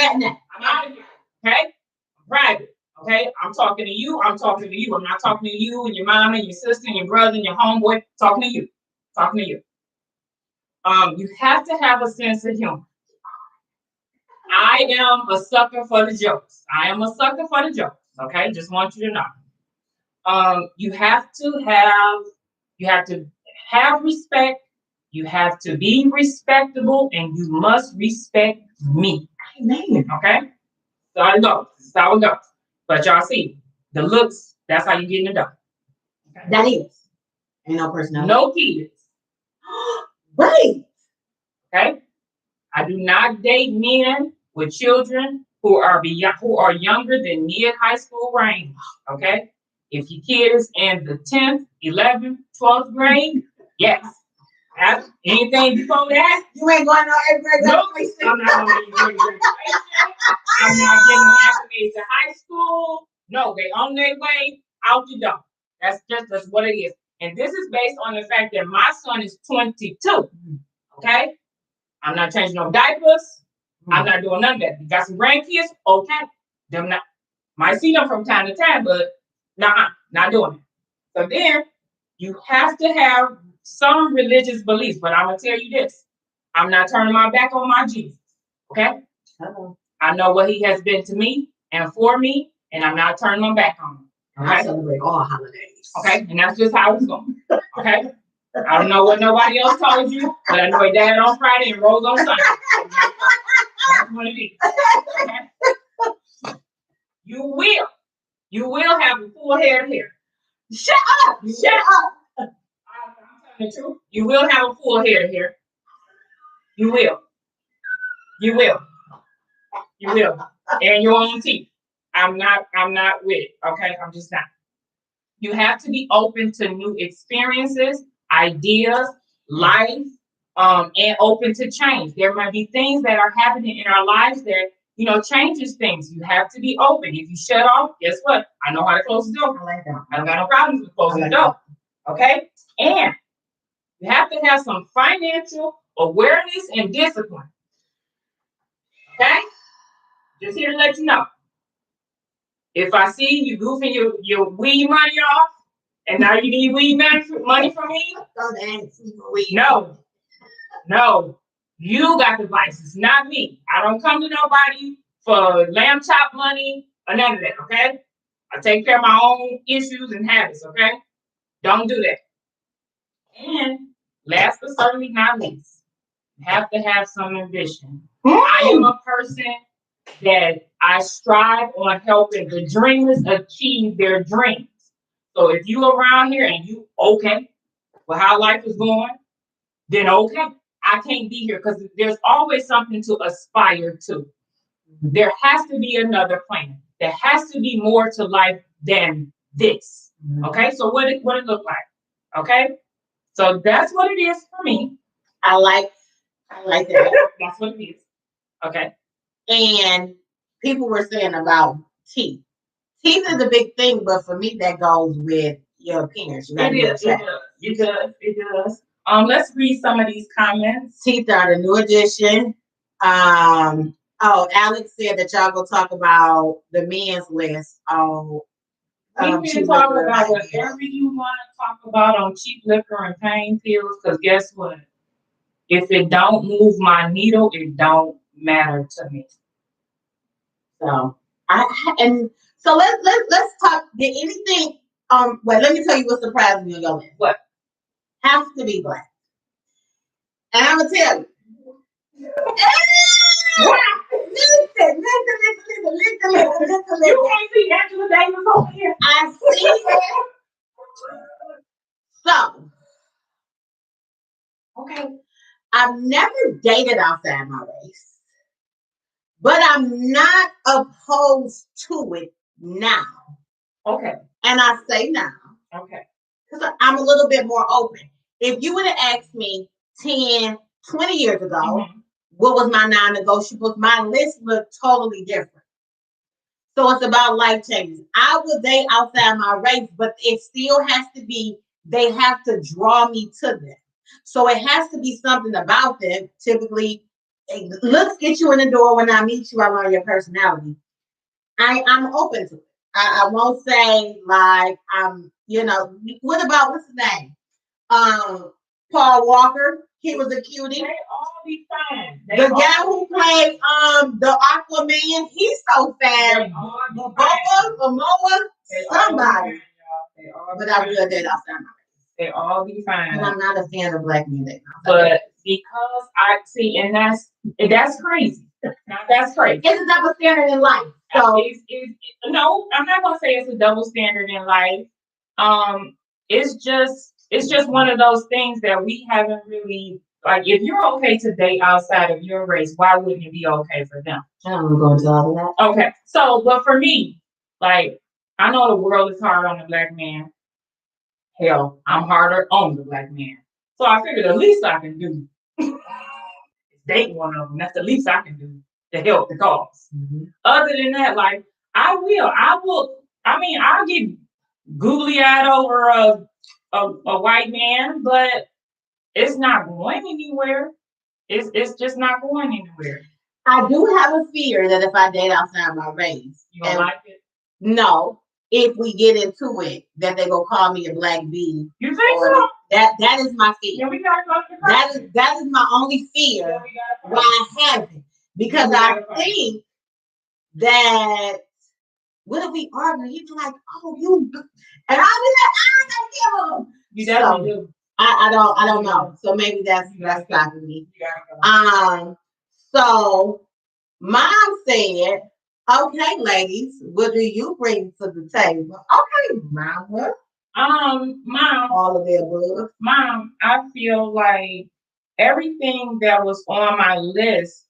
out of here. Okay? I'm private. Okay? I'm talking to you. I'm talking to you. I'm not talking to you and your mom and your sister and your brother and your homeboy. Talking to you. Talking to you. You have to have a sense of humor. I am a sucker for the jokes. I am a sucker for the jokes. Okay? Just want you to know. You have to have respect. You have to be respectable, and you must respect me. Amen. Okay? So I know. This is how it goes. But y'all see, the looks, that's how you get in the door. Okay? That is. Ain't no personality. No kids. Right. Okay? I do not date men with children who are younger than mid-high school range. Okay? If your kid is in the 10th, 11th, 12th grade, yes. Anything before that, you ain't going to no 8th grade. Nope, I'm not going to graduation. I'm not getting acclimated to high school. No, they on their way out the door. That's what it is. And this is based on the fact that my son is 22. Okay? I'm not changing no diapers. I'm not doing none of that. You got some grandkids? Okay. Them not. Might see them from time to time, but nah, not doing it. So then you have to have some religious beliefs, but I'm gonna tell you this: I'm not turning my back on my Jesus. Okay? I know what He has been to me and for me, and I'm not turning my back on Him. Okay? I celebrate all holidays. Okay, and that's just how it's going. Okay. I don't know what nobody else told you, but I know He died on Friday and rose on Sunday. That's what it is. Okay? You will have a full head of hair. Shut up! Shut up! I'm telling the truth. You will have a full head of hair. You will. You will. You will. And your own teeth. I'm not with it. Okay? I'm just not. You have to be open to new experiences, ideas, life, and open to change. There might be things that are happening in our lives that, changes things. You have to be open. If you shut off, guess what? I know how to close the door. I like that. I don't got no problems with closing the door. Okay? And you have to have some financial awareness and discipline. Okay? Just here to let you know. If I see you goofing your weed money off, and now you need weed money from me, no. You got the vices, not me. I don't come to nobody for lamb chop money or none of that, okay? I take care of my own issues and habits, okay? Don't do that. And last but certainly not least, you have to have some ambition. I am a person that I strive on helping the dreamers achieve their dreams. So if you around here and you okay with how life is going, then okay. I can't be here because there's always something to aspire to. There has to be another plan. There has to be more to life than this. Okay, so what it look like? Okay, so that's what it is for me. I like that. That's what it is. Okay. And people were saying about teeth. Teeth is a big thing, but for me, that goes with your appearance. It does. Let's read some of these comments. Teeth are the new addition. Alex said that y'all gonna talk about the men's list. We can talk about whatever you want to talk about on cheap liquor and pain pills, because guess what? If it don't move my needle, it don't matter to me. So let's talk. Did anything? Let me tell you what surprised me on your list. What? Has to be black. And I'm gonna tell you. Listen. You can't see Angela Davis over here. I see it. So, okay, I've never dated outside my race, but I'm not opposed to it now. Okay. And I say now. Okay. Because I'm a little bit more open. If you would have asked me 10, 20 years ago, what was my non-negotiables, my list looked totally different. So it's about life changes. I would date outside my race, but it still has to be, they have to draw me to them. So it has to be something about them. Typically, looks get you in the door. When I meet you, I learn your personality. I'm open to it. I won't say like, what about, what's his name? Paul Walker. He was a cutie. They all be fine. The guy who played the Aquaman, he's so fast. Momoa, somebody. But I will date outside my race. They all be fine. And I'm not a fan of black men. But because I see, and that's crazy. Now that's crazy. It's a double standard in life. So no, I'm not gonna say it's a double standard in life. It's just one of those things that we haven't really, like, if you're okay to date outside of your race, why wouldn't it be okay for them? I'm going to all of that. Okay. So, but for me, like, I know the world is hard on the black man. Hell, I'm harder on the black man. So I figured the least I can do is date one of them. That's the least I can do to help the cause. Other than that, like, I'll get googly eyed over a white man, but it's not going anywhere. It's just not going anywhere. I do have a fear that if I date outside my race, you don't like it? No. If we get into it, that they gonna call me a black bee. You think so? That is my fear. Yeah, we gotta go to the that is my only fear why I haven't. Because I think that what if we argue? You'd be like, oh, you, and I'll be like, I don't give him. You definitely do. I don't know. So maybe that's stopping me. So mom said, okay, ladies, what do you bring to the table? Okay, mama. Mom. All of the above. Mom, I feel like everything that was on my list,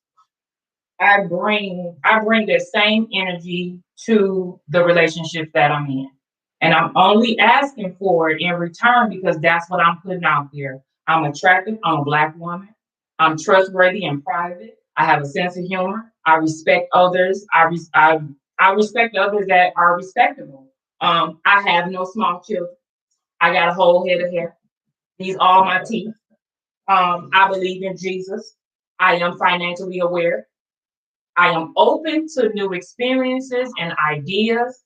I bring the same energy to the relationship that I'm in. And I'm only asking for it in return because that's what I'm putting out there. I'm attractive. I'm a black woman. I'm trustworthy and private. I have a sense of humor. I respect others. I respect others that are respectable. I have no small children. I got a whole head of hair. These are all my teeth. I believe in Jesus. I am financially aware. I am open to new experiences and ideas.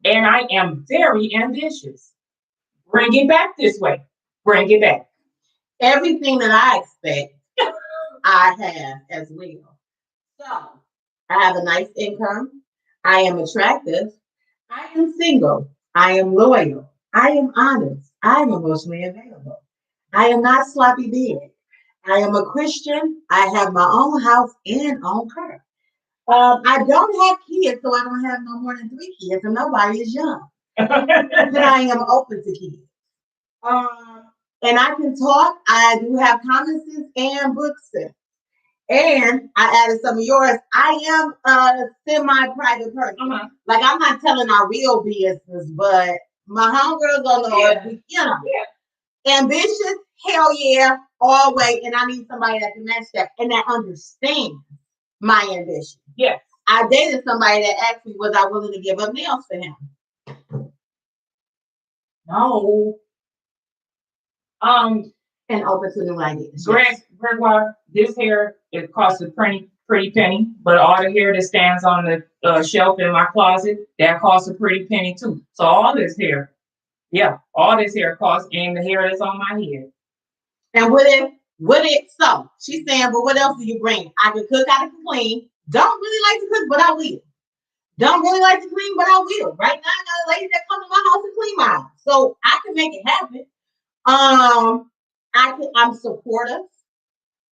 And I am very ambitious. Bring it back this way. Bring it back. Everything that I expect, I have as well. So I have a nice income. I am attractive. I am single. I am loyal. I am honest. I am emotionally available. I am not sloppy big. I am a Christian. I have my own house and own car. I don't have kids, so I don't have no more than 3 kids, and nobody is young. But I am open to kids. And I can talk. I do have common sense and book sense. And I added some of yours. I am a semi-private person. Like I'm not telling our real business, but my homegirls don't know. Ambitious, hell yeah, always. And I need somebody that can match that and that understands my ambition. Yes. I dated somebody that asked me, was I willing to give up nails for him? No. And open to new ideas. Gregoire, this hair, it costs a pretty penny, but all the hair that stands on the shelf in my closet, that costs a pretty penny too. So all this hair, all this hair costs, and the hair that's on my head. And so she's saying, but what else do you bring? I can cook, I can clean. Don't really like to cook, but I will. Don't really like to clean, but I will. Right now, I got a lady that comes to my house and clean my house, so I can make it happen. I'm supportive.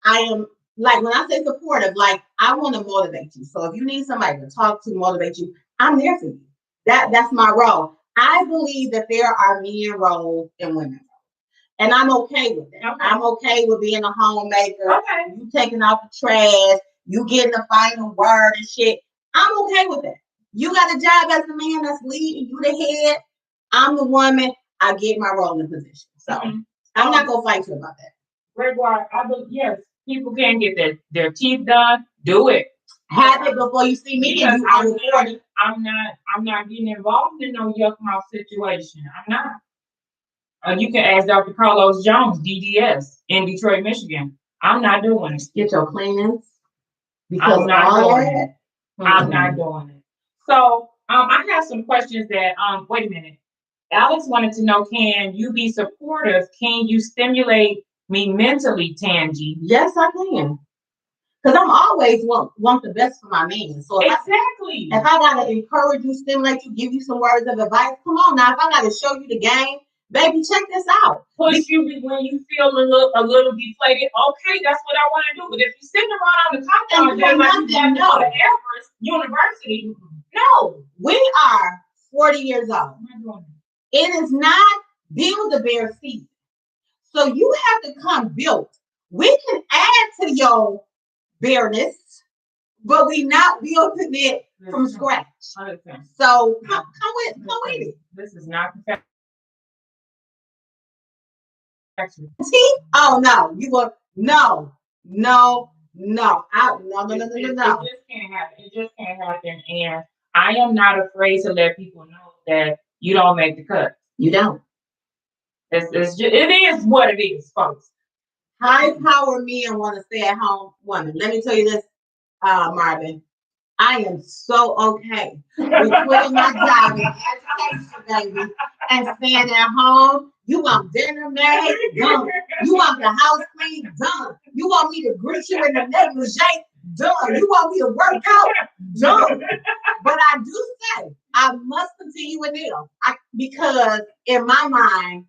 I am, like, when I say supportive, like I want to motivate you. So if you need somebody to talk to, motivate you, I'm there for you. That's my role. I believe that there are men roles and women roles. And I'm okay with that. Okay. I'm okay with being a homemaker. Okay. You taking out the trash, you getting the final word and shit. I'm okay with that. You got a job as the man that's leading, you the head. I'm the woman. I get my role in position. So I'm not gonna fight you about that. Gregoire, yes, people can get their teeth done. Do it. Have it before you see me. Because I'm not getting involved in no yuck mouth situation. I'm not. You can ask Dr. Carlos Jones, DDS, in Detroit, Michigan. I'm not doing it. Get your cleanings. Because I'm not doing it. I'm not doing it. So I have some questions that wait a minute. Alex wanted to know, can you be supportive? Can you stimulate me mentally, Tangi? Yes, I can. Because I'm always want the best for my man. So exactly. If I gotta encourage you, stimulate you, give you some words of advice, come on now. If I gotta show you the game, baby, check this out. Push you when you feel a little deflated. Okay, that's what I want to do. But if you're sitting around on the couch all day like you have to go to Everest University, no. We are 40 years old. It is not build a bear season. So you have to come built. We can add to your bareness, but we not building it from scratch. So come with it. This is not perfection. Oh no, you will no. It just can't happen. It just can't happen. And I am not afraid to let people know that you don't make the cut. You don't. It is what it is, folks. High power men want to stay at home women. Let me tell you this, Marvin. I am so okay with quitting my job in education, baby, and staying at home. You want dinner made? Done. You want the house cleaned? Done. You want me to greet you in the negligee? Done. You want me to work out? Done. But I do say I must continue with them because in my mind,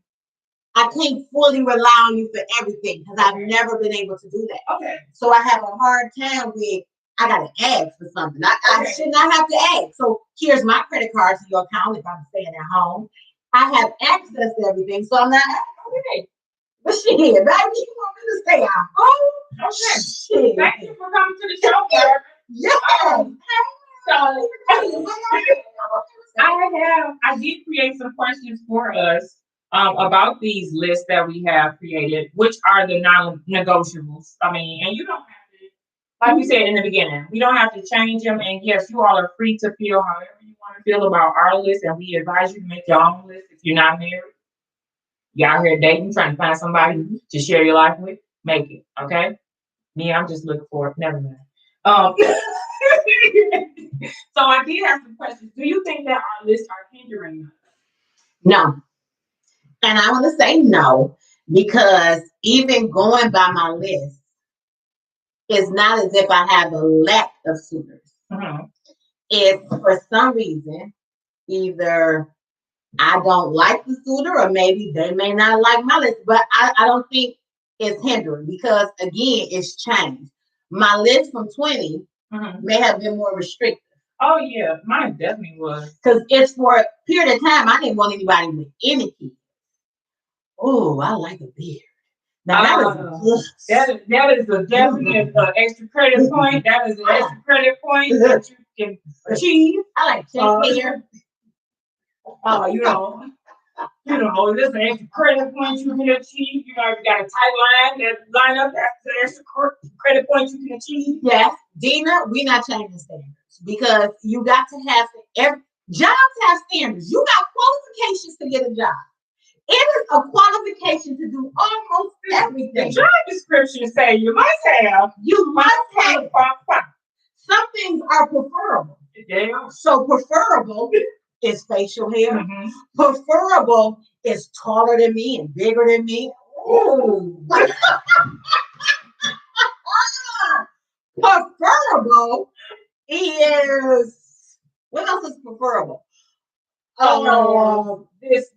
I can't fully rely on you for everything because I've never been able to do that. Okay. So I have a hard time with I gotta ask for something. I should not have to ask. So here's my credit card to your account if I'm staying at home. I have access to everything, so I'm not okay. But shit, baby, you want me to stay at home? Okay. Shit. Thank you for coming to the show, Barbara. Yeah. I did create some questions for us about these lists that we have created, which are the non-negotiables. I mean, and you don't have to, like we said in the beginning, we don't have to change them. And yes, you all are free to feel however you want to feel about our list, and we advise you to make your own list if you're not married. You out here dating, trying to find somebody to share your life with, make it, okay? Me, I'm just looking for it. Never mind. So I did have some questions. Do you think that our lists are hindering us? No. And I want to say no, because even going by my list, it's not as if I have a lack of suitors. Mm-hmm. If for some reason either I don't like the suitor, or maybe they may not like my list. But I don't think it's hindering because again, it's changed. My list from 20 may have been more restrictive. Oh yeah, mine definitely was. Because it's for a period of time I didn't want anybody with any kids. Oh, I like a beard. Now that is a definitely an extra credit point. That is an extra credit point that you can achieve. I like chest hair. There's an extra credit point you can achieve. You know, you got a tight line that line up. That's the extra credit point you can achieve. Yes, Dina, we're not changing standards because you got to have every jobs have standards. You got qualifications to get a job. It is a qualification to do almost everything. The job description say you must have. You must have. Some things are preferable. Yeah. So preferable is facial hair. Preferable is taller than me and bigger than me. Ooh. Preferable is what else is preferable? This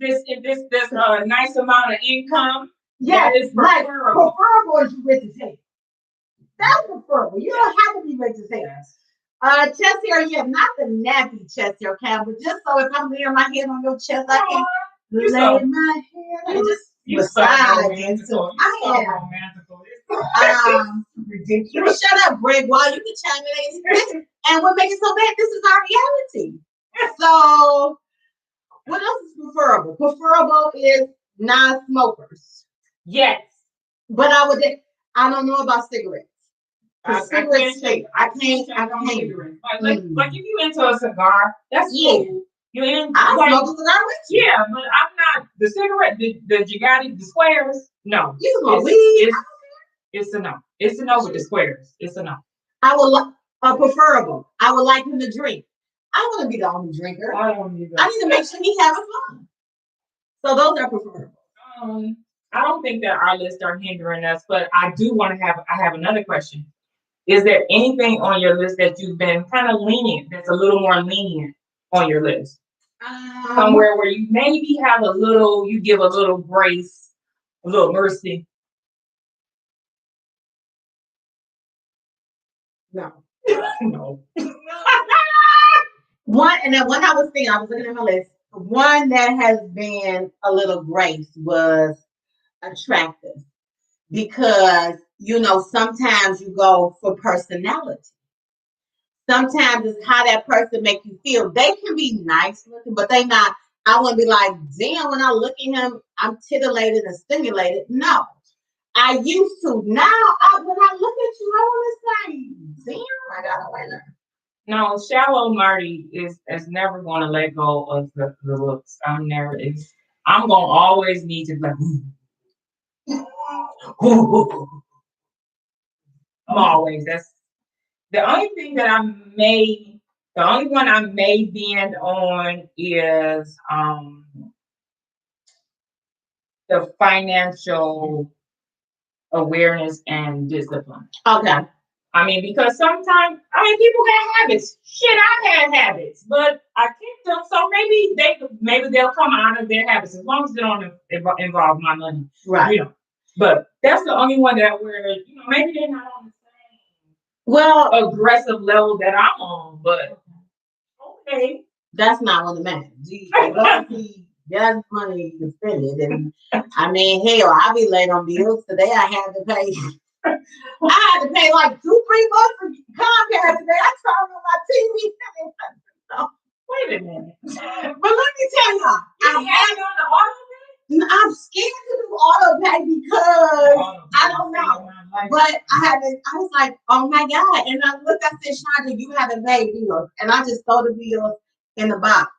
nice amount of income. Yeah, it's preferable. Preferable is you rich as hell. That's preferable. You don't have to be rich as hell. Chest hair, yeah, not the nappy chest hair count, but just so if I'm laying my head on your chest, I can lay my head and just massage into. Ridiculous. Shut up, Greg. While you can chime in, and what makes it so bad? This is our reality. So, what else is preferable? Preferable is non-smokers. Yes, but I don't know about cigarettes. I can't. Cigarettes. Like if you into a cigar, that's cool. You in? I smoke a cigar with you. Yeah, but I'm not the cigarette. The Gigatti, the squares. No, you smoke weed. It's a no. It's a no with the squares. It's a no. I would like preferable. I would like him to drink. I don't want to be the only drinker. I don't either. I need to make sure he's having fun. So those are preferable. I don't think that our lists are hindering us, but I do want to have. I have another question. Is there anything on your list that you've been kind of lenient? That's a little more lenient on your list. Somewhere where you maybe have you give a little grace, a little mercy. No. No. One I was thinking, I was looking at my list. One that has been a little grace was attractive because sometimes you go for personality. Sometimes it's how that person make you feel. They can be nice looking, but they not. I wouldn't be like, damn, when I look at him, I'm titillated and stimulated. No. I used to. Now, when I look at you, I want to say, damn, I got a winner. No, shallow Marty is never going to let go of the looks. I'm going to always need to like, always. That's the only thing that the only one I may bend on is the financial awareness and discipline. Okay. I mean, because sometimes, people got habits. Shit, I've had habits, but I keep them. So maybe they'll come out of their habits as long as they don't involve my money. Right. But that's the only one that maybe they're not on the same aggressive level that I'm on, but okay. That's not on the man. That's money to spend it. And hell, I be late on bills. Today I had to pay. I had to pay like $2-3 for Comcast today. I turned on my TV. So, wait a minute. But let me tell y'all, I'm scared to do auto pay because I don't know. But I was like, oh my God. And I looked, I said, Shonda, you haven't paid bills. And I just throw the bills in the box.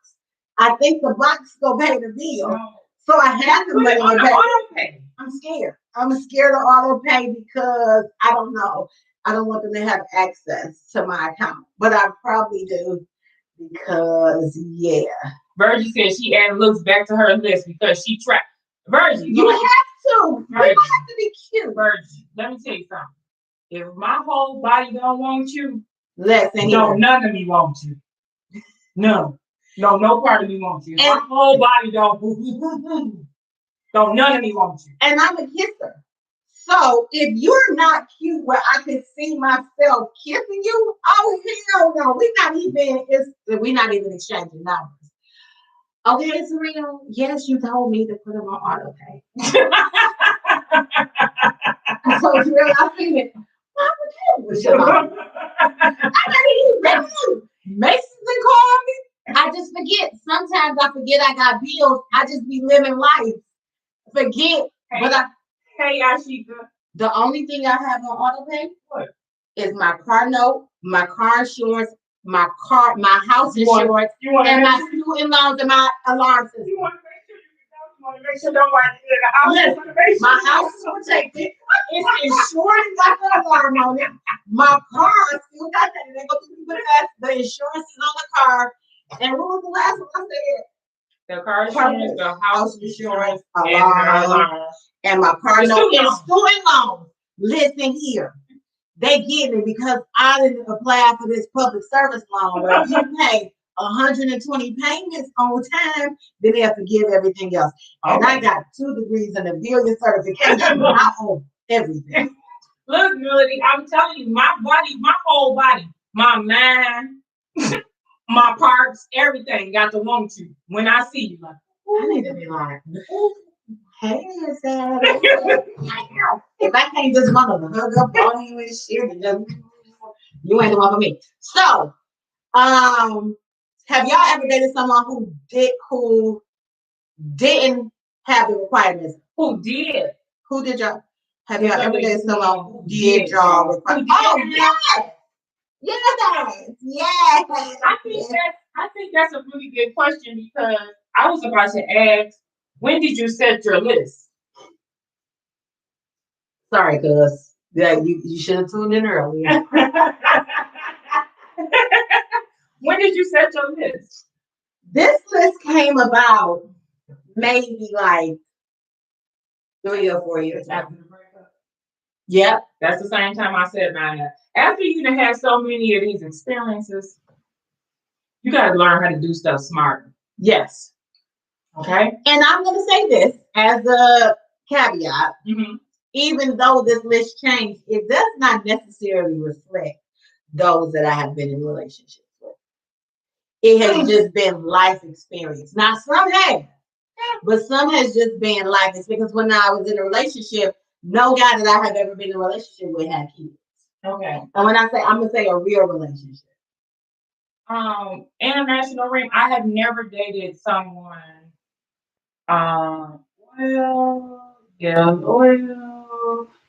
I think the box go pay the bill. No. So I had to pay auto pay. I'm scared. I'm scared of auto pay because I don't know. I don't want them to have access to my account. But I probably do because, yeah. Virgie said she looks back to her list because she tracked. Virgie. You have to. You have to be cute. Virgie, let me tell you something. If my whole body don't want you, none of me want you. No. No, no part of me wants you. My whole body don't. Don't none of me want you. And I'm a kisser. So if you're not cute where I can see myself kissing you, oh hell no, we're not even exchanging numbers. Okay, it's real. Yes, you told me to put them on auto pay. So it's real. I think it. Masons and call me. I just forget. Sometimes I forget I got bills. I just be living life. Forget. Hey, Ashika. The only thing I have on auto pay is my car note, my car insurance, my house insurance, and my student loans and my alarm system. You want to make sure nobody in the house. My house is protected. It's insured and got the alarm on it. My car still got that. They go through the insurance is on the car. And what was the last one I said? The car insurance, the house insurance, and my car note and student loans. Listen here. They get me because I didn't apply for this public service loan where you pay 120 payments on time, then they have to give everything else. And I got 2 degrees and a billion certification. I own everything. Look, Melody, I'm telling you, my body, my whole body, my mind, my parts, everything got to want you when I see you. Like, I need to be like, hey, if I can't just want to hug up on you and shit, you ain't the one for me. So, have y'all ever dated someone who didn't have the requirements? Who did? Who did y'all? Have y'all ever dated someone who did y'all requirements? Oh yes, yes. I think that's a really good question because I was about to ask, when did you set your list? Sorry, cuz. Yeah, you should have tuned in earlier. When did you set your list? This list came about maybe like 3 or 4 years after the breakup. Yep, that's the same time I said mine. After you done had so many of these experiences, you got to learn how to do stuff smarter. Yes. Okay. And I'm going to say this as a caveat. Mm-hmm. Even though this list changed, it does not necessarily reflect those that I have been in relationships with. It has just been life experience. Now, some have, but some has just been life. It's because when I was in a relationship, no guy that I have ever been in a relationship with had kids. Okay. And when I say, I'm going to say a real relationship. International ring, I have never dated someone.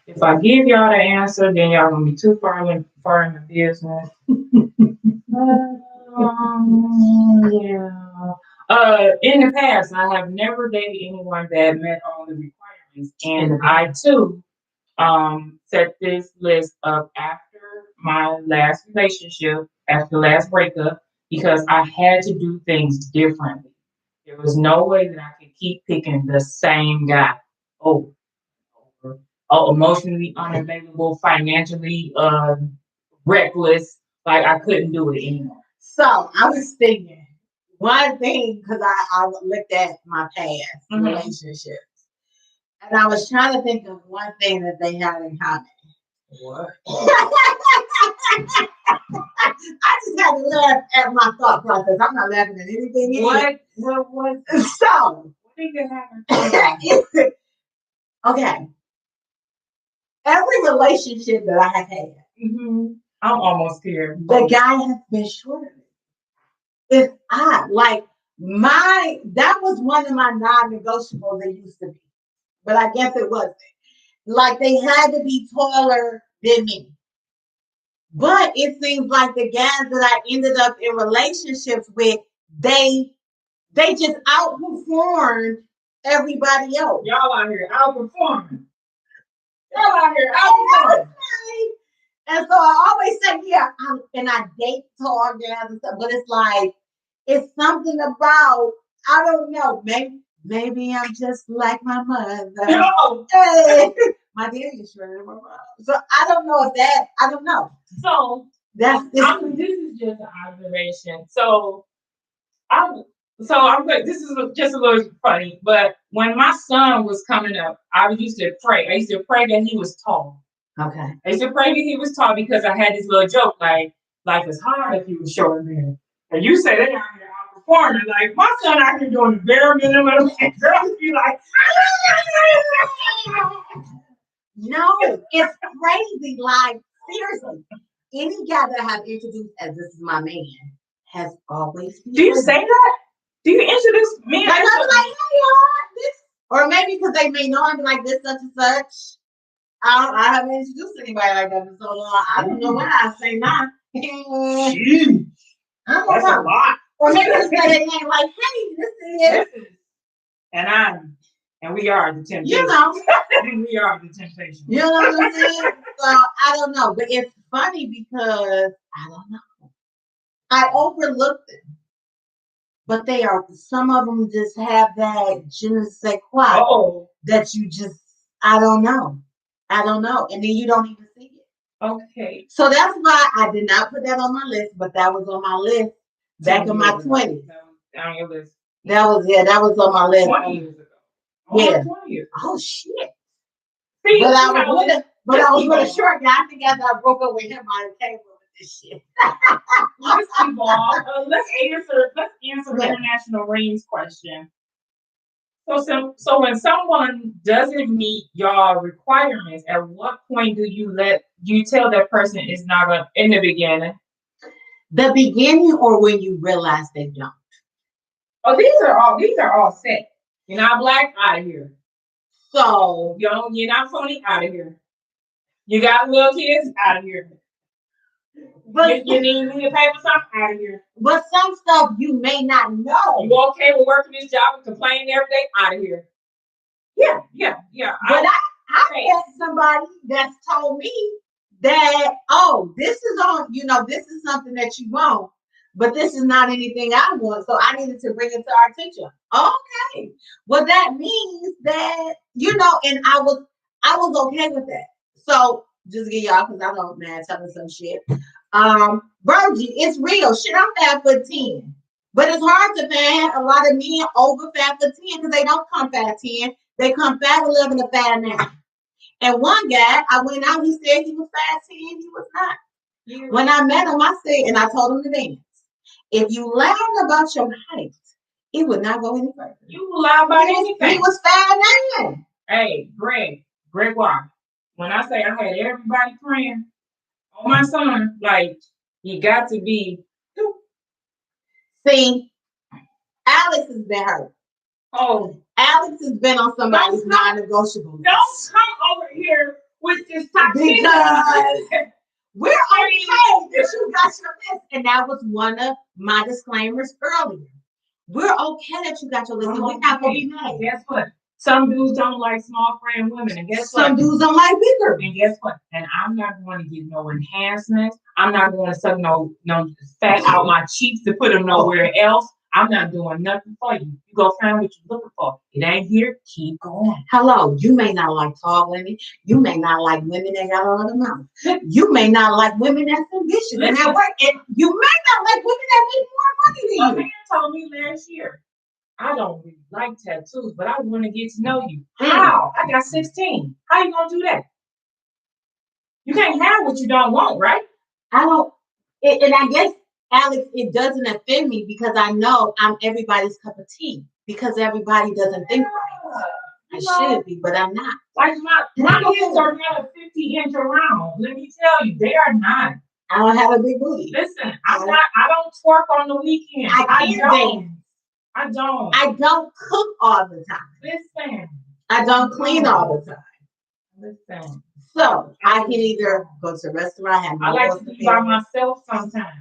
If I give y'all the answer, then y'all gonna be too far in the business. In the past, I have never dated anyone that met all the requirements, and I too set this list up after my last relationship, after the last breakup, because I had to do things differently. There was no way that I could keep picking the same guy over. Emotionally unavailable, financially reckless. Like I couldn't do it anymore. So I was thinking one thing because I looked at my past relationships, and I was trying to think of one thing that they had in common. What? I just had to laugh at my thought process. I'm not laughing at anything. What? So, what did that happen? Okay. Every relationship that I have had, I'm almost here. The guy has been short of me. It's odd. Like that was one of my non-negotiables it used to be. But I guess it wasn't. Like they had to be taller than me. But it seems like the guys that I ended up in relationships with, they just outperformed everybody else. Y'all out here outperforming. Y'all out here outperforming. And so I always say, I date tall guys and stuff, but it's like, it's something about, I don't know, maybe I'm just like my mother. No. Hey, my daddy is shorter than my mom. So I don't know. So this is just an observation. So I'm like, this is just a little funny, but when my son was coming up, I used to pray. I used to pray that he was tall. Okay. I used to pray that he was tall because I had this little joke like, life is hard if you were short man. And you say they out here outperforming. Like, my son out here doing the bare minimum, and girls be like, no, it's crazy. Like, seriously, any guy that I have introduced as this is my man has always been. Do you say that? Do you introduce me? Like, I'm like, hey, y'all, this, or maybe because they may know I'm like this, such and such. I haven't introduced anybody like that in so long. I don't know why I say not. Jeez. That's a lot. Or maybe it's that it ain't like, hey, this is. And we are the temptation. You know. We are the temptation. You know what I'm saying? So I don't know. But it's funny because I don't know. I overlooked them. But they are, some of them just have that je ne sais quoi that you just, I don't know. And then you don't even see it. Okay. So that's why I did not put that on my list, but that was on my list back in my 20s. On your list. That was on my list. 20 years ago. Yeah. 20 years. Oh shit. See, but I was with a short guy. I think after I broke up with him, I came up with this shit. Let's evolve. Let's answer the international range question. So when someone doesn't meet your requirements, at what point do you tell that person is not in the beginning? The beginning, or when you realize they don't. Oh, these are all set. You're not black, out of here. So you're not phony, out of here. You got little kids, out of here. But you need me to pay for something, out of here. But some stuff you may not know. You okay with working this job and complaining every day, out of here. Yeah. But I had somebody that's told me that, this is this is something that you want, but this is not anything I want. So I needed to bring it to our attention. Okay. Well, that means that, and I was okay with that. So just get y'all, because I don't man telling some shit. Virgie, it's real. Shit, I'm 5'10". But it's hard to find a lot of men over 5'10" because they don't come 5'10". They come 5'11" to 5'9". And one guy, I went out, he said he was 5'10", he was not. Yeah. When I met him, I said, and I told him to dance. If you lied about your height, it would not go any further. You lie about anything. He was 5'9". Hey, Gregoire. When I say I had everybody praying on my son, like, you got to be. See, Alex has been hurt. Oh, Alex has been on somebody's non-negotiable. Don't come over here with this toxic. Because we're okay that you got your list. And that was one of my disclaimers earlier. We're okay that you got your list. And we're not going to be mad. Guess what? Some dudes don't like small frame women. And guess what? Some dudes don't like bigger. And guess what? And I'm not going to give no enhancements. I'm not going to suck no fat out my cheeks to put them nowhere else. I'm not doing nothing for you. You go find what you're looking for. It ain't here. Keep going. Hello. You may not like tall women. You may not like women that got a lot of mouth. You may not like women that's ambitious and at work. And you may not like women that make more money than you. A man told me last year, I don't really like tattoos, but I want to get to know you. How? I got 16. How you gonna do that? You can't have what you don't want, right? I don't. And I guess, Alex, it doesn't offend me because I know I'm everybody's cup of tea. Because everybody doesn't think right. I should be, but I'm not. Like my hands are not a 50-inch around. Let me tell you, they are not. I don't have a big booty. Listen, I don't twerk on the weekend. I don't. I don't cook all the time. Listen. I don't clean all the time. Listen. So I can either go to a restaurant. I like to be by myself sometimes.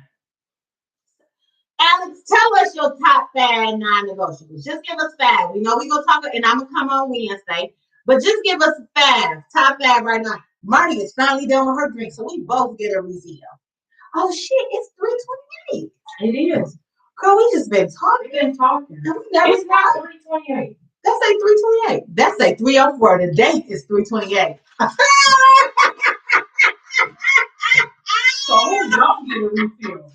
Alex, tell us your top 5 non-negotiables. Just give us 5. We know we're going to talk, and I'm going to come on Wednesday. But just give us 5. Top 5 right now. Marty is finally done with her drink, so we both get a refill. Oh, shit, it's 3:28. It is. Girl, we just been talking. It's not 3:28. That's like 3:28. That's like 3:04. The date is 3:28. So who don't get a refill?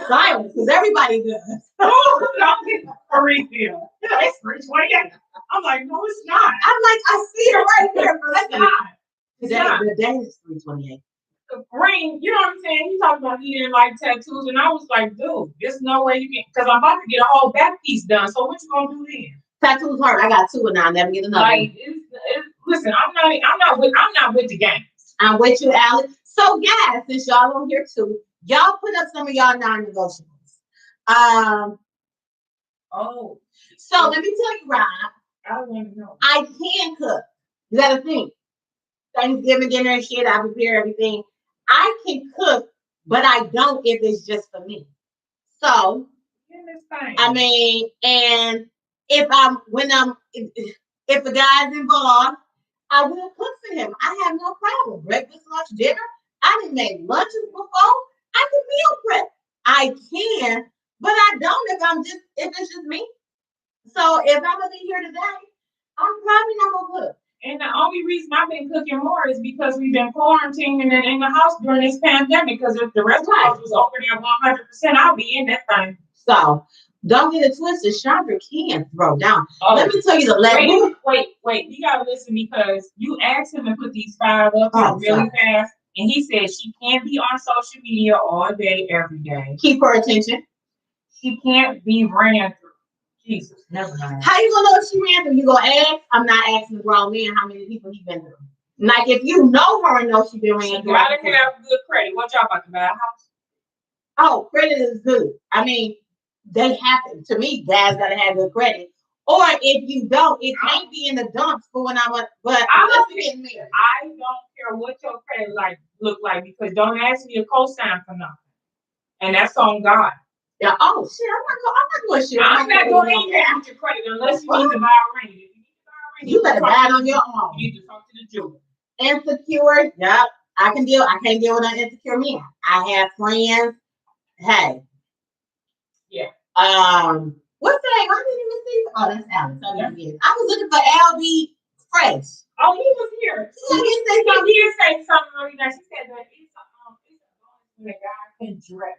Silence, because everybody does. Oh, don't get a refill. It's 328. I'm like, no, it's not. I'm like, I see it right here. It's not. The day is 328. Green, you know what I'm saying? He talked about he didn't like tattoos, and I was like, dude, there's no way you can, because I'm about to get a whole back piece done. So what you gonna do then? Tattoos hurt. I got 2 and I'll never get another. Like, listen, I'm not with the games. I'm with you, Alex. So guys, since y'all on here too, y'all put up some of y'all non-negotiables. Oh. So let me tell you, Rob. I want to know. I can cook. You gotta think. Thanksgiving dinner and shit, I prepare everything. I can cook, but I don't if it's just for me. So, I mean, and if a guy's involved, I will cook for him. I have no problem. Breakfast, lunch, dinner. I done made lunches before. I can meal prep. I can, but I don't if it's just me. So if I'm gonna be here today, I'm probably not gonna cook. And the only reason I've been cooking more is because we've been quarantining in the house during this pandemic. Because if the restaurant was open at 100%, I'll be in that thing. So don't get it twisted. Chandra can throw down. Oh, let me tell you the lesson. Wait. You gotta listen because you asked him to put these 5 up really fast, and he said she can't be on social media all day, every day. Keep her attention. She can't be ran through. Jesus, never mind. How you gonna know if she ran through? You gonna ask? I'm not asking the grown man how many people he been through. Like if you know her and know she been ran through. Gotta have good credit. What y'all about to buy a house? Oh, credit is good. I mean, they have to me, guys gotta have good credit. Or if you don't, it can't be in the dumps for when I want. But I don't care what your credit look like because don't ask me to co-sign for nothing, and that's on God. Yeah. Oh shit! I'm not doing shit. I'm not doing anything with your credit unless you need to buy a ring. If you need to buy a ring, you better buy it on your own. You need to talk to the jeweler. Insecure. Yep. I can't deal with an insecure man. I have friends. Hey. Yeah. What's the name? I didn't even see. Oh, that's Alex. I was looking for LB Fresh. Oh, he was here. He did say something really nice. He said that it's when a guy can dress.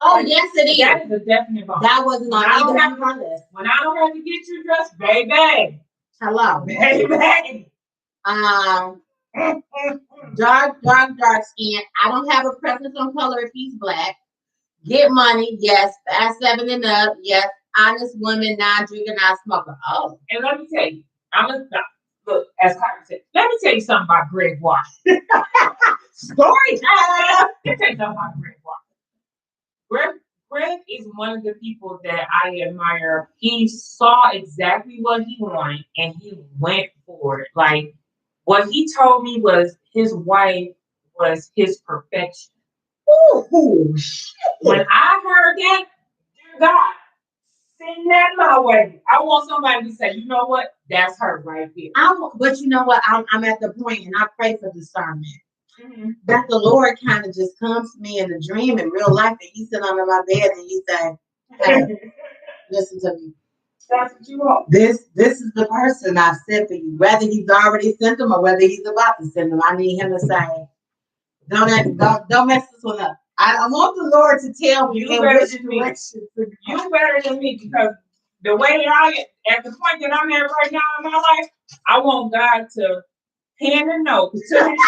Oh, yes, it is. That is a definite bonus. That wasn't on either of my list. When I don't have to get you dressed, baby. Hello. Baby. Dark skin. I don't have a preference on color if he's black. Get money, yes. Fast 7 and up, yes. Honest woman, non-drinker, non-smoker. Oh. And let me tell you, look, as Carter said, let me tell you something about Greg Washington. Story time. Let me tell you something about Greg Washington. Greg is one of the people that I admire. He saw exactly what he wanted and he went for it. Like what he told me was his wife was his perfection. Ooh, shit. When I heard that, dear God, send that my way. I want somebody to say, you know what? That's her right here. But you know what? I'm at the point, and I pray for discernment. Mm-hmm. That the Lord kind of just comes to me in a dream in real life, and He sit under my bed and He say, "Hey, listen to me. That's what you want. This is the person I've sent for you. Whether He's already sent them or whether He's about to send them, I need Him to say, don't mess this one up. I want the Lord to tell me in which direction. You better than me because the way that I at the point that I'm at right now in my life, I want God to hand a note to His church.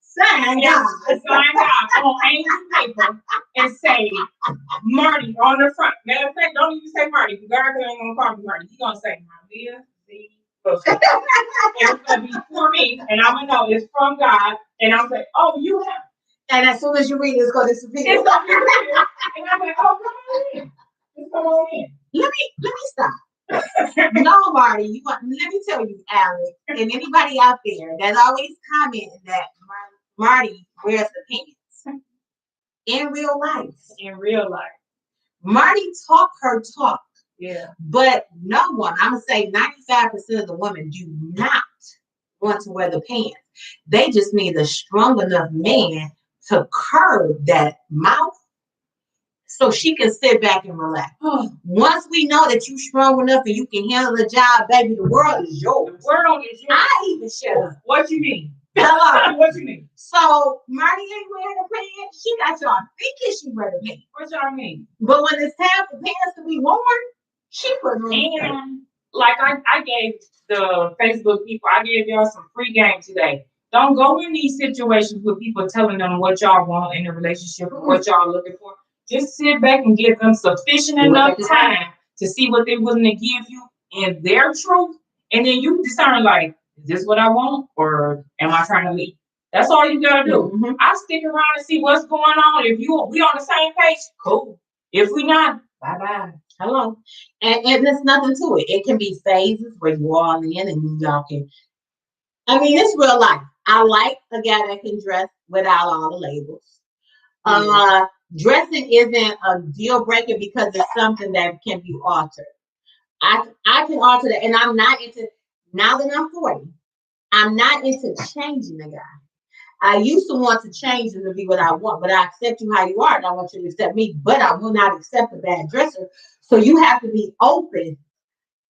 Sign out on angel paper and say Marty on the front. Matter of fact, don't even say Marty because God ain't gonna call me Marty. He's gonna say Maria Z. Wilson. It's gonna be for me, and I'm gonna know it's from God, and I'm like, oh, you have. And as soon as you read it, it's gonna disappear. It's gonna disappear. And I'm like, oh, come on in. Just come on in. Let me stop. No, Marty, let me tell you, Alex, and anybody out there that always commenting that Marty wears the pants. In real life. Marty talk her talk. Yeah. But no one, I'm gonna say 95% of the women do not want to wear the pants. They just need a strong enough man to curb that mouth so she can sit back and relax. Once we know that you're strong enough and you can handle the job, baby, the world is yours. The world is yours. I even shut up. What you mean? Hello. What you mean? So Marty ain't wearing the pants. she got y'all thinking she wear the pants. What y'all mean? But when it's time for pants to be worn, she put them on. And like I gave the Facebook people, I gave y'all some free game today. Don't go in these situations with people telling them what y'all want in a relationship or what y'all looking for. Just sit back and give them sufficient enough time to see what they're willing to give you in their truth. And then you discern, like, is this what I want or am I trying to leave? That's all you gotta do. Mm-hmm. I stick around and see what's going on. If we on the same page, cool. If we not, bye-bye. Hello. And there's nothing to it. It can be phases where you all in and y'all can. I mean, it's real life. I like a guy that can dress without all the labels. Dressing isn't a deal breaker because it's something that can be altered. I can alter that, and I'm not into. Now that I'm 40, I'm not into changing a guy. I used to want to change him to be what I want, but I accept you how you are, and I want you to accept me. But I will not accept a bad dresser. So you have to be open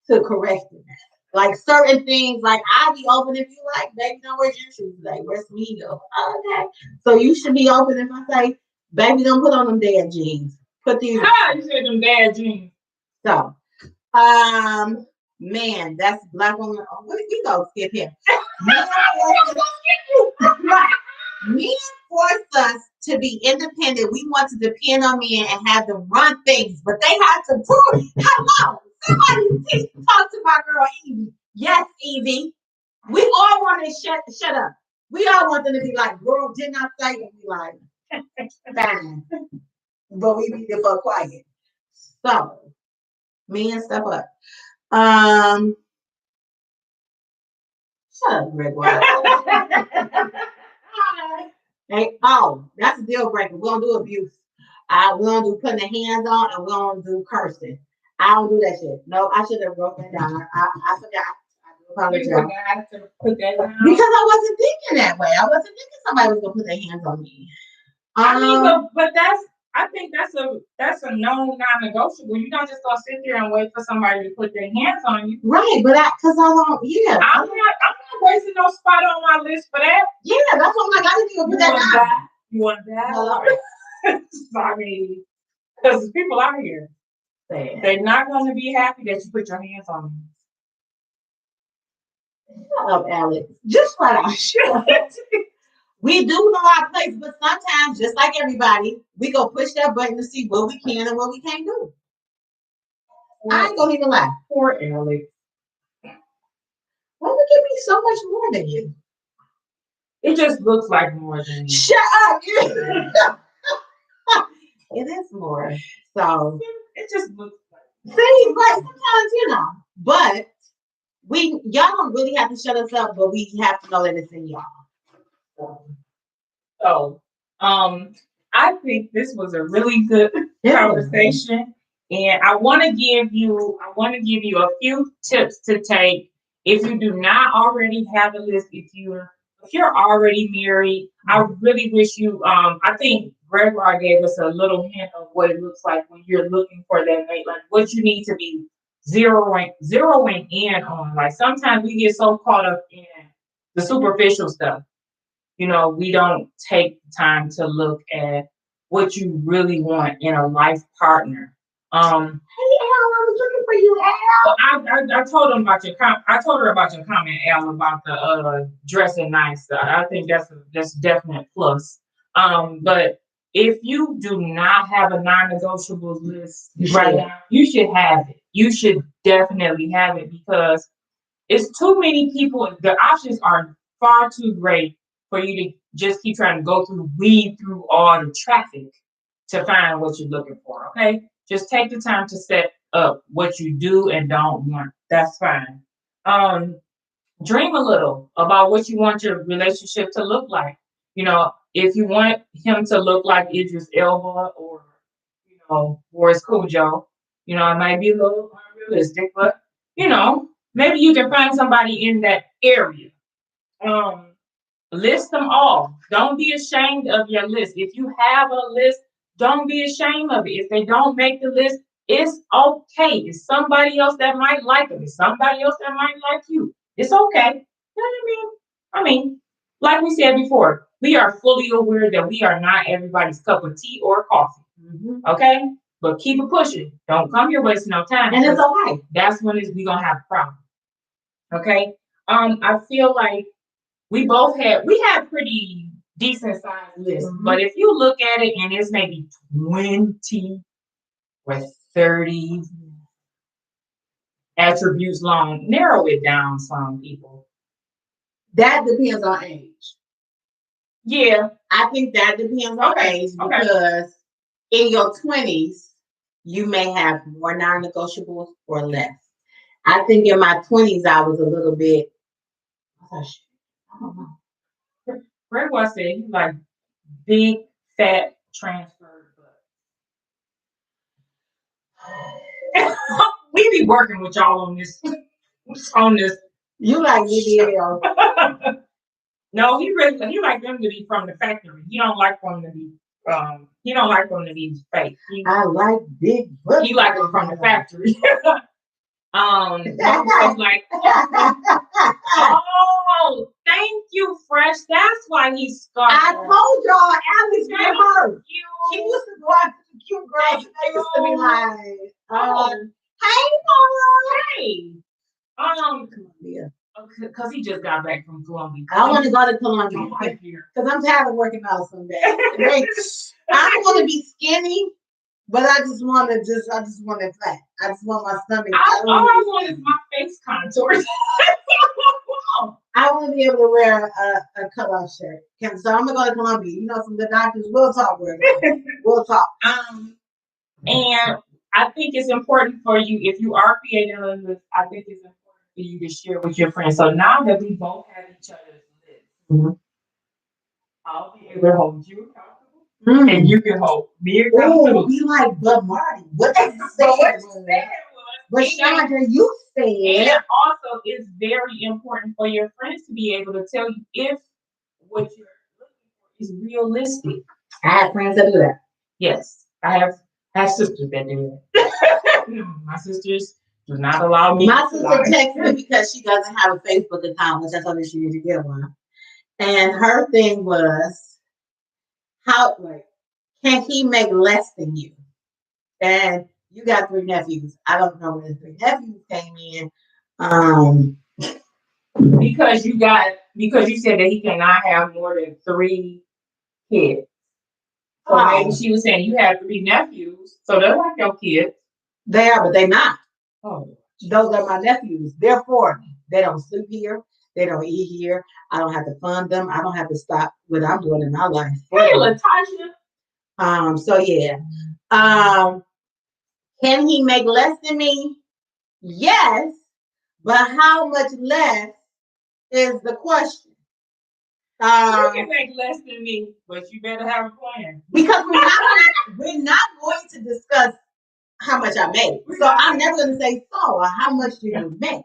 to correcting that. Like certain things, like I'll be open if you like, baby, don't wear your shoes today. Where's me go? Okay. So you should be open if I say, baby, don't put on them dad jeans. Put these. You said them dad jeans. So, man, that's black woman. Oh, what did we go skip here? Men force us to be independent. We want to depend on men and have them run things, but they have to do it. Hello. Somebody talk to my girl Evie. Yes, Evie. We all want to shut up. We all want them to be like, girl, didn't I say? And be like, fine. But we need to go quiet. So, men, step up. Shut up, Gregoire. Hey, oh, that's a deal breaker. We don't do abuse. We don't do putting the hands on, and we don't do cursing. I don't do that shit. No, I should have broken it down. I forgot. I do apologize. You forgot to put that down? Because I wasn't thinking that way. I wasn't thinking somebody was gonna put their hands on me. I mean, but I think that's a known non-negotiable. You're not just gonna sit there and wait for somebody to put their hands on you. Right, but because I don't. Yeah, I'm not wasting no spot on my list for that. Yeah, that's what I'm like. I didn't even put that down. You want that? I mean, because people out here, they're not going to be happy that you put your hands on them. Shut up, Alex. Just flat out. We do in a lot of places, but sometimes, just like everybody, we go push that button to see what we can and what we can't do. I ain't gonna even lie. Poor Alex. Why would give me so much more than you? It just looks like more than you. Shut up! It is more. So it just looks like. See, but sometimes but y'all don't really have to shut us up, but we have to know that it's in y'all. So, I think this was a really good conversation, and I want to give you a few tips to take if you do not already have a list. If you're already married, I really wish you. I think Gregoire gave us a little hint of what it looks like when you're looking for that mate, like what you need to be zeroing in on. Like sometimes we get so caught up in the superficial stuff. We don't take time to look at what you really want in a life partner. Hey, Al, I was looking for you, Al. I told him about your I told her about your comment, Al, about the dressing nice. I think that's definite plus. But if you do not have a non-negotiable list right now, you should have it. You should definitely have it because it's too many people. The options are far too great for you to just keep trying to weed through all the traffic to find what you're looking for. Okay, just take the time to set up what you do and don't want. That's fine. Dream a little about what you want your relationship to look like. If you want him to look like Idris Elba or Boris Cujo, it might be a little unrealistic, but maybe you can find somebody in that area. List them all. Don't be ashamed of your list. If you have a list, don't be ashamed of it. If they don't make the list, it's okay. It's somebody else that might like them. It's somebody else that might like you. It's okay. You know what I mean? like we said before, we are fully aware that we are not everybody's cup of tea or coffee. Okay? But keep it pushing. Don't come here wasting no time. And it's okay. That's when we gonna have a problem. Okay? I feel like we had pretty decent sized lists. But if you look at it and it's maybe 20 or 30 attributes long, narrow it down some, people. That depends on age. Yeah. I think that depends on age because in your 20s, you may have more non-negotiables or less. I think in my 20s, I was a little bit, I don't know. Greg was said he's like big, fat, transferred butt. We be working with y'all on this. You like EDL. No, he like them to be from the factory. He don't like them to be fake. I like big butt. He like them from the factory. Was like, oh, thank you, Fresh. That's why he's scarred. I told y'all, Alice get her. She used to go out to the cute girls. And they used to be like, hey, Paula. Hey. Columbia. Because he just got back from Columbia. I want to go to Columbia because I'm tired of working out some days. I don't want to be skinny, but I just want it fat. I just want my stomach. All I want is my face contours. I want to be able to wear a cut-off shirt. So I'm gonna go to Columbia. You know, some good doctors. We'll talk. We'll talk. And I think it's important for you if you are creating a list. I think it's important for you to share with your friends. So now that we both have each other's list, I'll be able to hold you accountable, and you can hold me accountable. Oh, be like Bud Marty. What did you say? But Chandra, you said. And also, it's very important for your friends to be able to tell you if what you're looking for is realistic. I have friends that do that. Yes, I have sisters that do that. My sisters do not allow me. My sister texts me because she doesn't have a Facebook account, which I told her she needs to get one. And her thing was, can he make less than you? And you got 3 nephews. I don't know where the 3 nephews came in. Because you said that he cannot have more than 3 kids. So maybe she was saying you have 3 nephews, so they're like your kids. They are, but they're not. Oh, those are my nephews. Therefore, they don't sleep here. They don't eat here. I don't have to fund them. I don't have to stop what I'm doing in my life. Hey, Latasha. So yeah. Can he make less than me? Yes, but how much less is the question. You can make less than me, but you better have a plan. Because we're not going to discuss how much I make. So I'm never going to say, so how much do you make?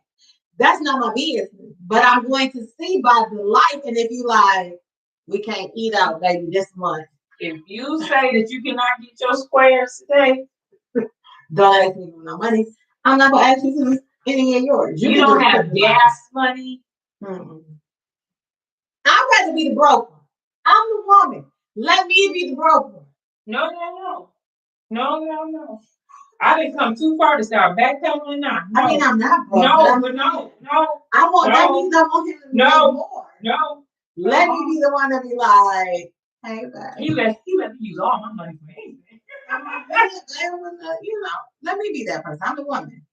That's not my business. But I'm going to see by the life, and if you like, we can't eat out, baby, this month. If you say that you cannot get your squares today, don't ask me for no money. I'm not going to ask you for any of yours. You don't have gas money. I'd rather be the broke one. I'm the woman. Let me be the broke one. No. I didn't come too far to start backpedaling now. No. I mean, I'm not broke. No. That means I want him to make more. No. Let me be the one to be like, hey, babe. He let me use all my money for anything. Let me be that person. I'm the woman.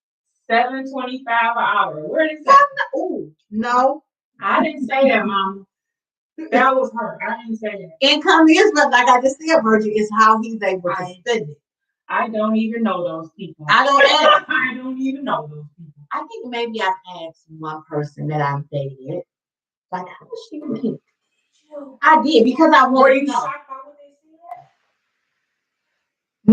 $7.25 an hour. Where is that? Ooh, no. I didn't say that, Mama. That was her. I didn't say that. Income is, but like I just said, Virgil, is how he's able to spend it. I don't even know those people. I don't even know those people. I think maybe I've asked one person that I've dated, like, how much do you make? I did because I wanted to know. Shocked by what they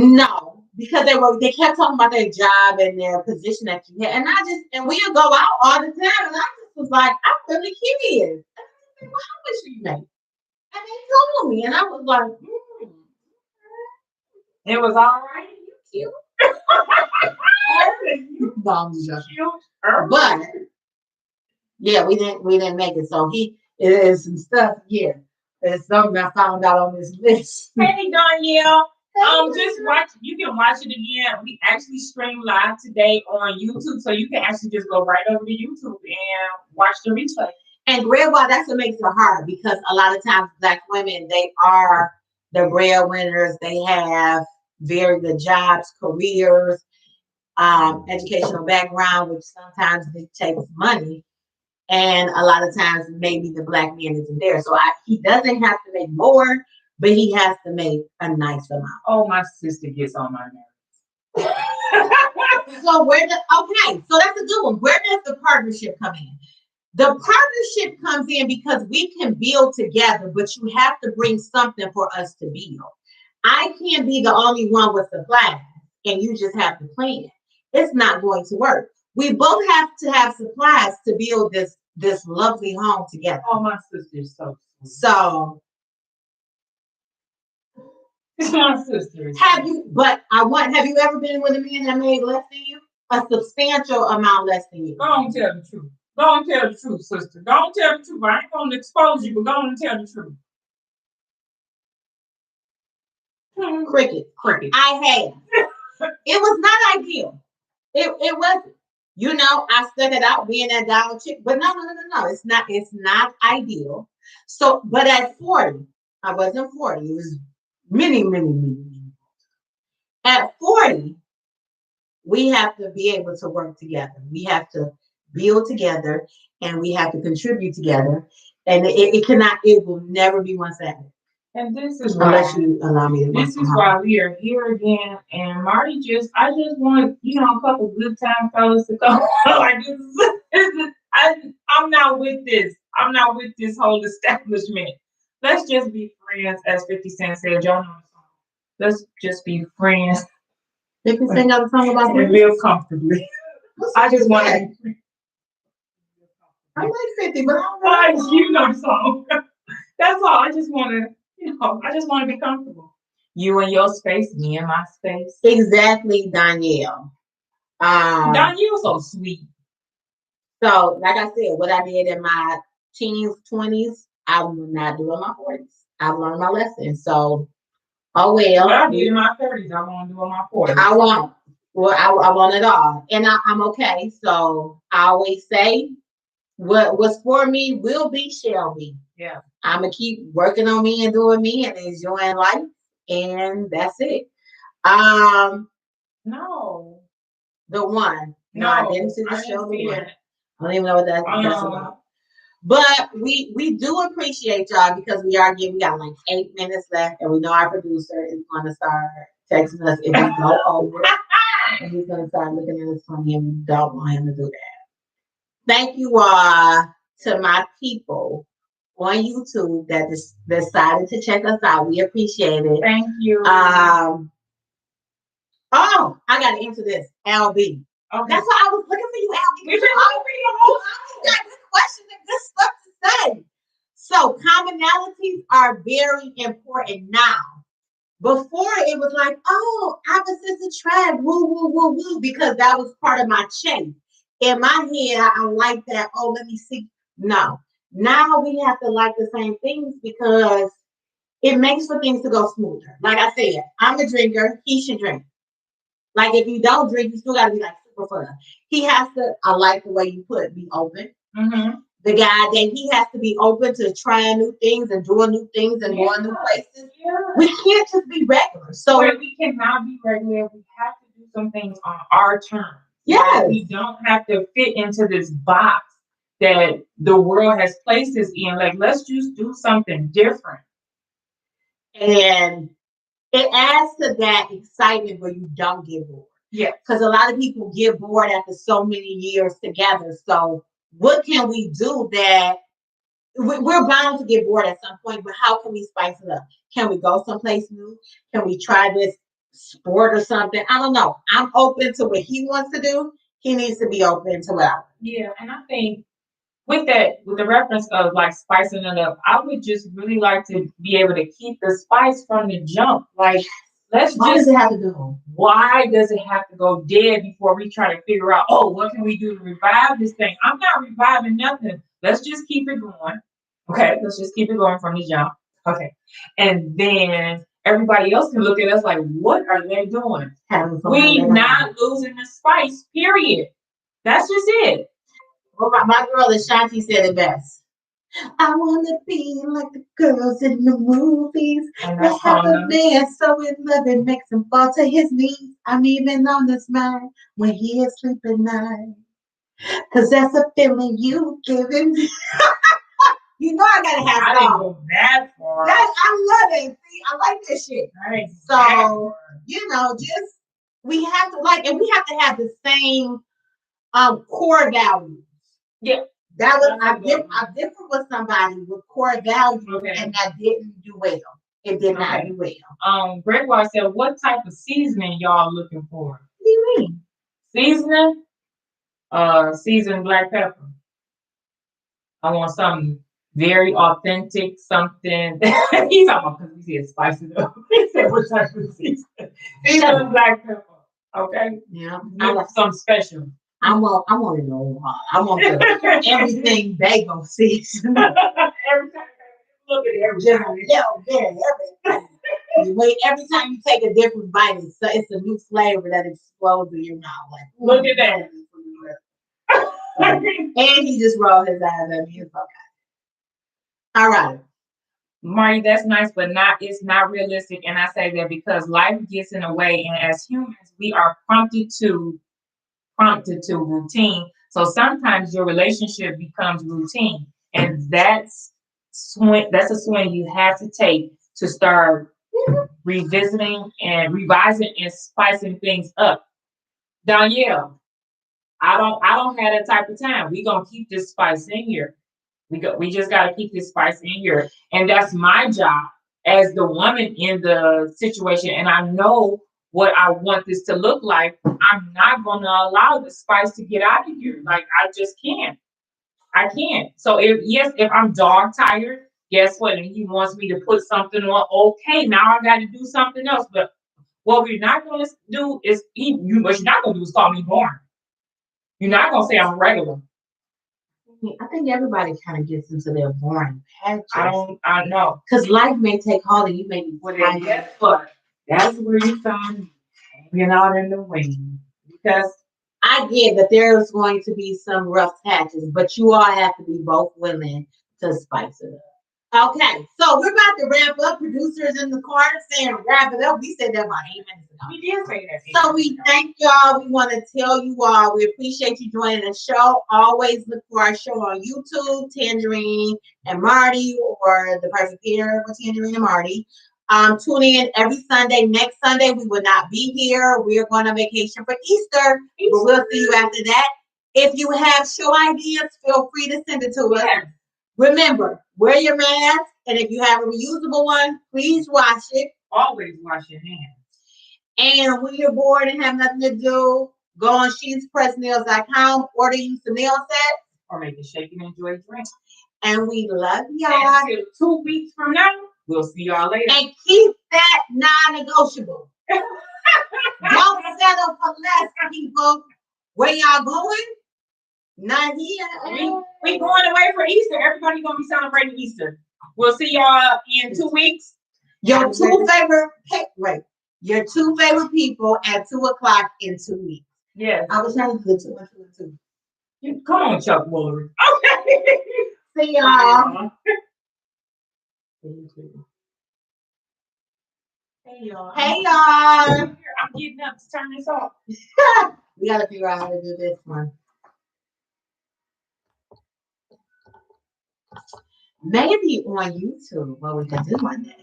said? No, because they kept talking about their job and their position that you had, and we would go out all the time, and I just was like, I'm really curious. Well, how much do you make? And they told me, and I was like, It was all right. You cute. But yeah, we didn't make it. So It is some stuff here. There's something I found out on this list. Hey Danielle. Just watch. You can watch it again. We actually stream live today on YouTube, so you can actually just go right over to YouTube and watch the replay. And breadwinner, that's what makes it hard because a lot of times Black women, they are the breadwinners. They have very good jobs, careers, educational background, which sometimes takes money. And a lot of times maybe the Black man isn't there. So he doesn't have to make more, but he has to make a nice amount. Oh, my sister gets on my nerves. So so that's a good one. Where does the partnership come in? The partnership comes in because we can build together, but you have to bring something for us to build. I can't be the only one with supplies and you just have to plan. It's not going to work. We both have to have supplies to build this lovely home together. Oh, my sister's so sweet. So my sister. Have you ever been with a man that made less than you? A substantial amount less than you. Go on, tell the truth. Go on, tell the truth, sister. Go on, tell the truth. I ain't gonna expose you, but go on and tell the truth. Cricket. I had. It was not ideal. It wasn't. You know, I stuck it out being that dollar chick, but no. It's not ideal. So, but at 40, I wasn't 40. It was many. At 40, we have to be able to work together. We have to build together and we have to contribute together. And it will never be one-sided. And this is unless you allow me to. This is why we are here again. And Marty I just want, a couple good time fellas to come. Like I'm not with this. I'm not with this whole establishment. Let's just be friends, as 50 Cent said. Y'all know the song. Let's just be friends. 50 Cent got a song about friends. Live comfortably. I just want to be friends. I like 50, but I don't know. You know the song. That's all. I just want to be comfortable. You in your space, me in my space. Exactly, Danielle. Danielle's so sweet. So, like I said, what I did in my teens, 20s, I will not do in my 40s. I've learned my lesson. So, oh well. What I did in my 30s, I want to do in my 40s. I want it all. And I'm okay. So, I always say, what's for me will be, shall be. Yeah. I'm going to keep working on me and doing me and enjoying life. And that's it. No. The one. No, I didn't see the show. The one. I don't even know what that's about. But we do appreciate y'all because we got like 8 minutes left, and we know our producer is going to start texting us if we go over. And he's going to start looking at us funny, and we don't want him to do that. Thank you all to my people on YouTube that decided to check us out. We appreciate it. Thank you. Oh, I got to answer this. LB. Okay. That's why I was looking for you, LB. I got good questions and good stuff to say. So commonalities are very important now. Before it was like, oh, opposites attract, woo, because that was part of my chase. In my head, I like that. Oh, let me see. No. Now we have to like the same things because it makes for things to go smoother. Like I said, I'm a drinker. He should drink. Like if you don't drink, you still got to be like super fun. He has to, I like the way you put, be open. Mm-hmm. The guy that he has to be open to trying new things and doing new things and going new places. Yeah. We can't just be regular. So we cannot be regular. We have to do some things on our terms. Yes. We don't have to fit into this box that the world has placed us in. Like, let's just do something different. And it adds to that excitement where you don't get bored. Yeah. Because a lot of people get bored after so many years together. So what can we do that we're bound to get bored at some point, but how can we spice it up? Can we go someplace new? Can we try this sport or something? I don't know. I'm open to what he wants to do. He needs to be open to what I want. Yeah, and I think with the reference of like spicing it up, I would just really like to be able to keep the spice from the jump. Like, why does it have to go? Why does it have to go dead before we try to figure out, what can we do to revive this thing? I'm not reviving nothing. Let's just keep it going. Okay, let's just keep it going from the jump. Okay. And then everybody else can look at us like, what are they doing? We not losing the spice, period. That's just it. Well, my girl Ashanti said it best. I want to be like the girls in the movies. Let's have a man so in love it makes him fall to his knees. I'm even on this mind when he is sleeping night. Cause that's a feeling you giving me. You know I gotta have I didn't go that far. I love it. See, I like this shit. Right. So, you know, just we have to like, and we have to have the same core values. Yeah. That was I different with somebody with core values, and that didn't do well. It did not do well. Gregoire said, "What type of seasoning y'all looking for?" What do you mean? Seasoning? Seasoned black pepper. I want something very authentic, something. He's talking about because he said spice it up. He said, "What type of seasoning?" Seasoned black pepper. Okay. Yeah. I want something special. I want to know. I want the everything bagel season. Every time, look at everything. Everything. Wait, every time you take a different bite, it's a new flavor that explodes in your mouth. Like, look at that. And he just rolled his eyes at me. It's okay. All right. Marty, that's nice, but it's not realistic. And I say that because life gets in the way, and as humans, we are prompted to routine. So sometimes your relationship becomes routine. And that's a swing you have to take to start revisiting and revising and spicing things up. Danielle, I don't have that type of time. We're gonna keep this spice in here. We just gotta keep this spice in here. And that's my job as the woman in the situation. And I know what I want this to look like. I'm not gonna allow the spice to get out of here. Like I just can't. I can't. So if I'm dog tired, guess what? And he wants me to put something on, okay, now I gotta do something else. But what we're not gonna do is what you're not gonna do is call me boring. You're not gonna say I'm regular. I think everybody kind of gets into their boring patches. I know. Because life may take hold of you, may be tired. Guess what? That's where you find hanging out in the wind. Because I get that there's going to be some rough patches, but you all have to be both willing to spice it up. Okay, so we're about to wrap up. Producers in the corner saying wrap it up. We said that about 8 minutes ago. We did say that. So we thank y'all. We want to tell you all we appreciate you joining the show. Always look for our show on YouTube, Tangerine and Marty, or The Perfect Pair with Tangerine and Marty. Tune in every Sunday. Next Sunday we will not be here. We are going on vacation for Easter, but we'll see you after that. If you have show ideas, feel free to send it to us. Yeah. Remember, wear your mask, and if you have a reusable one, please wash it. Always wash your hands. And when you're bored and have nothing to do, go on she'spressnails.com, order you some nail sets, or make a shake and enjoy a drink. And we love y'all. Until 2 weeks from now, we'll see y'all later. And keep that non-negotiable. Don't settle for less, people. Where y'all going? Not here. We going away for Easter. Everybody's gonna be celebrating Easter. We'll see y'all in 2 weeks. Your two favorite people at 2:00 in 2 weeks. Yeah. I was trying to do 2 and 2 and 2. Come on, Chuck Woolery. Okay. See y'all. Hey y'all. Hey y'all. I'm getting up to turn this off. We gotta figure out how to do this one. Maybe on YouTube, what we can do one day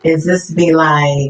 is just be like,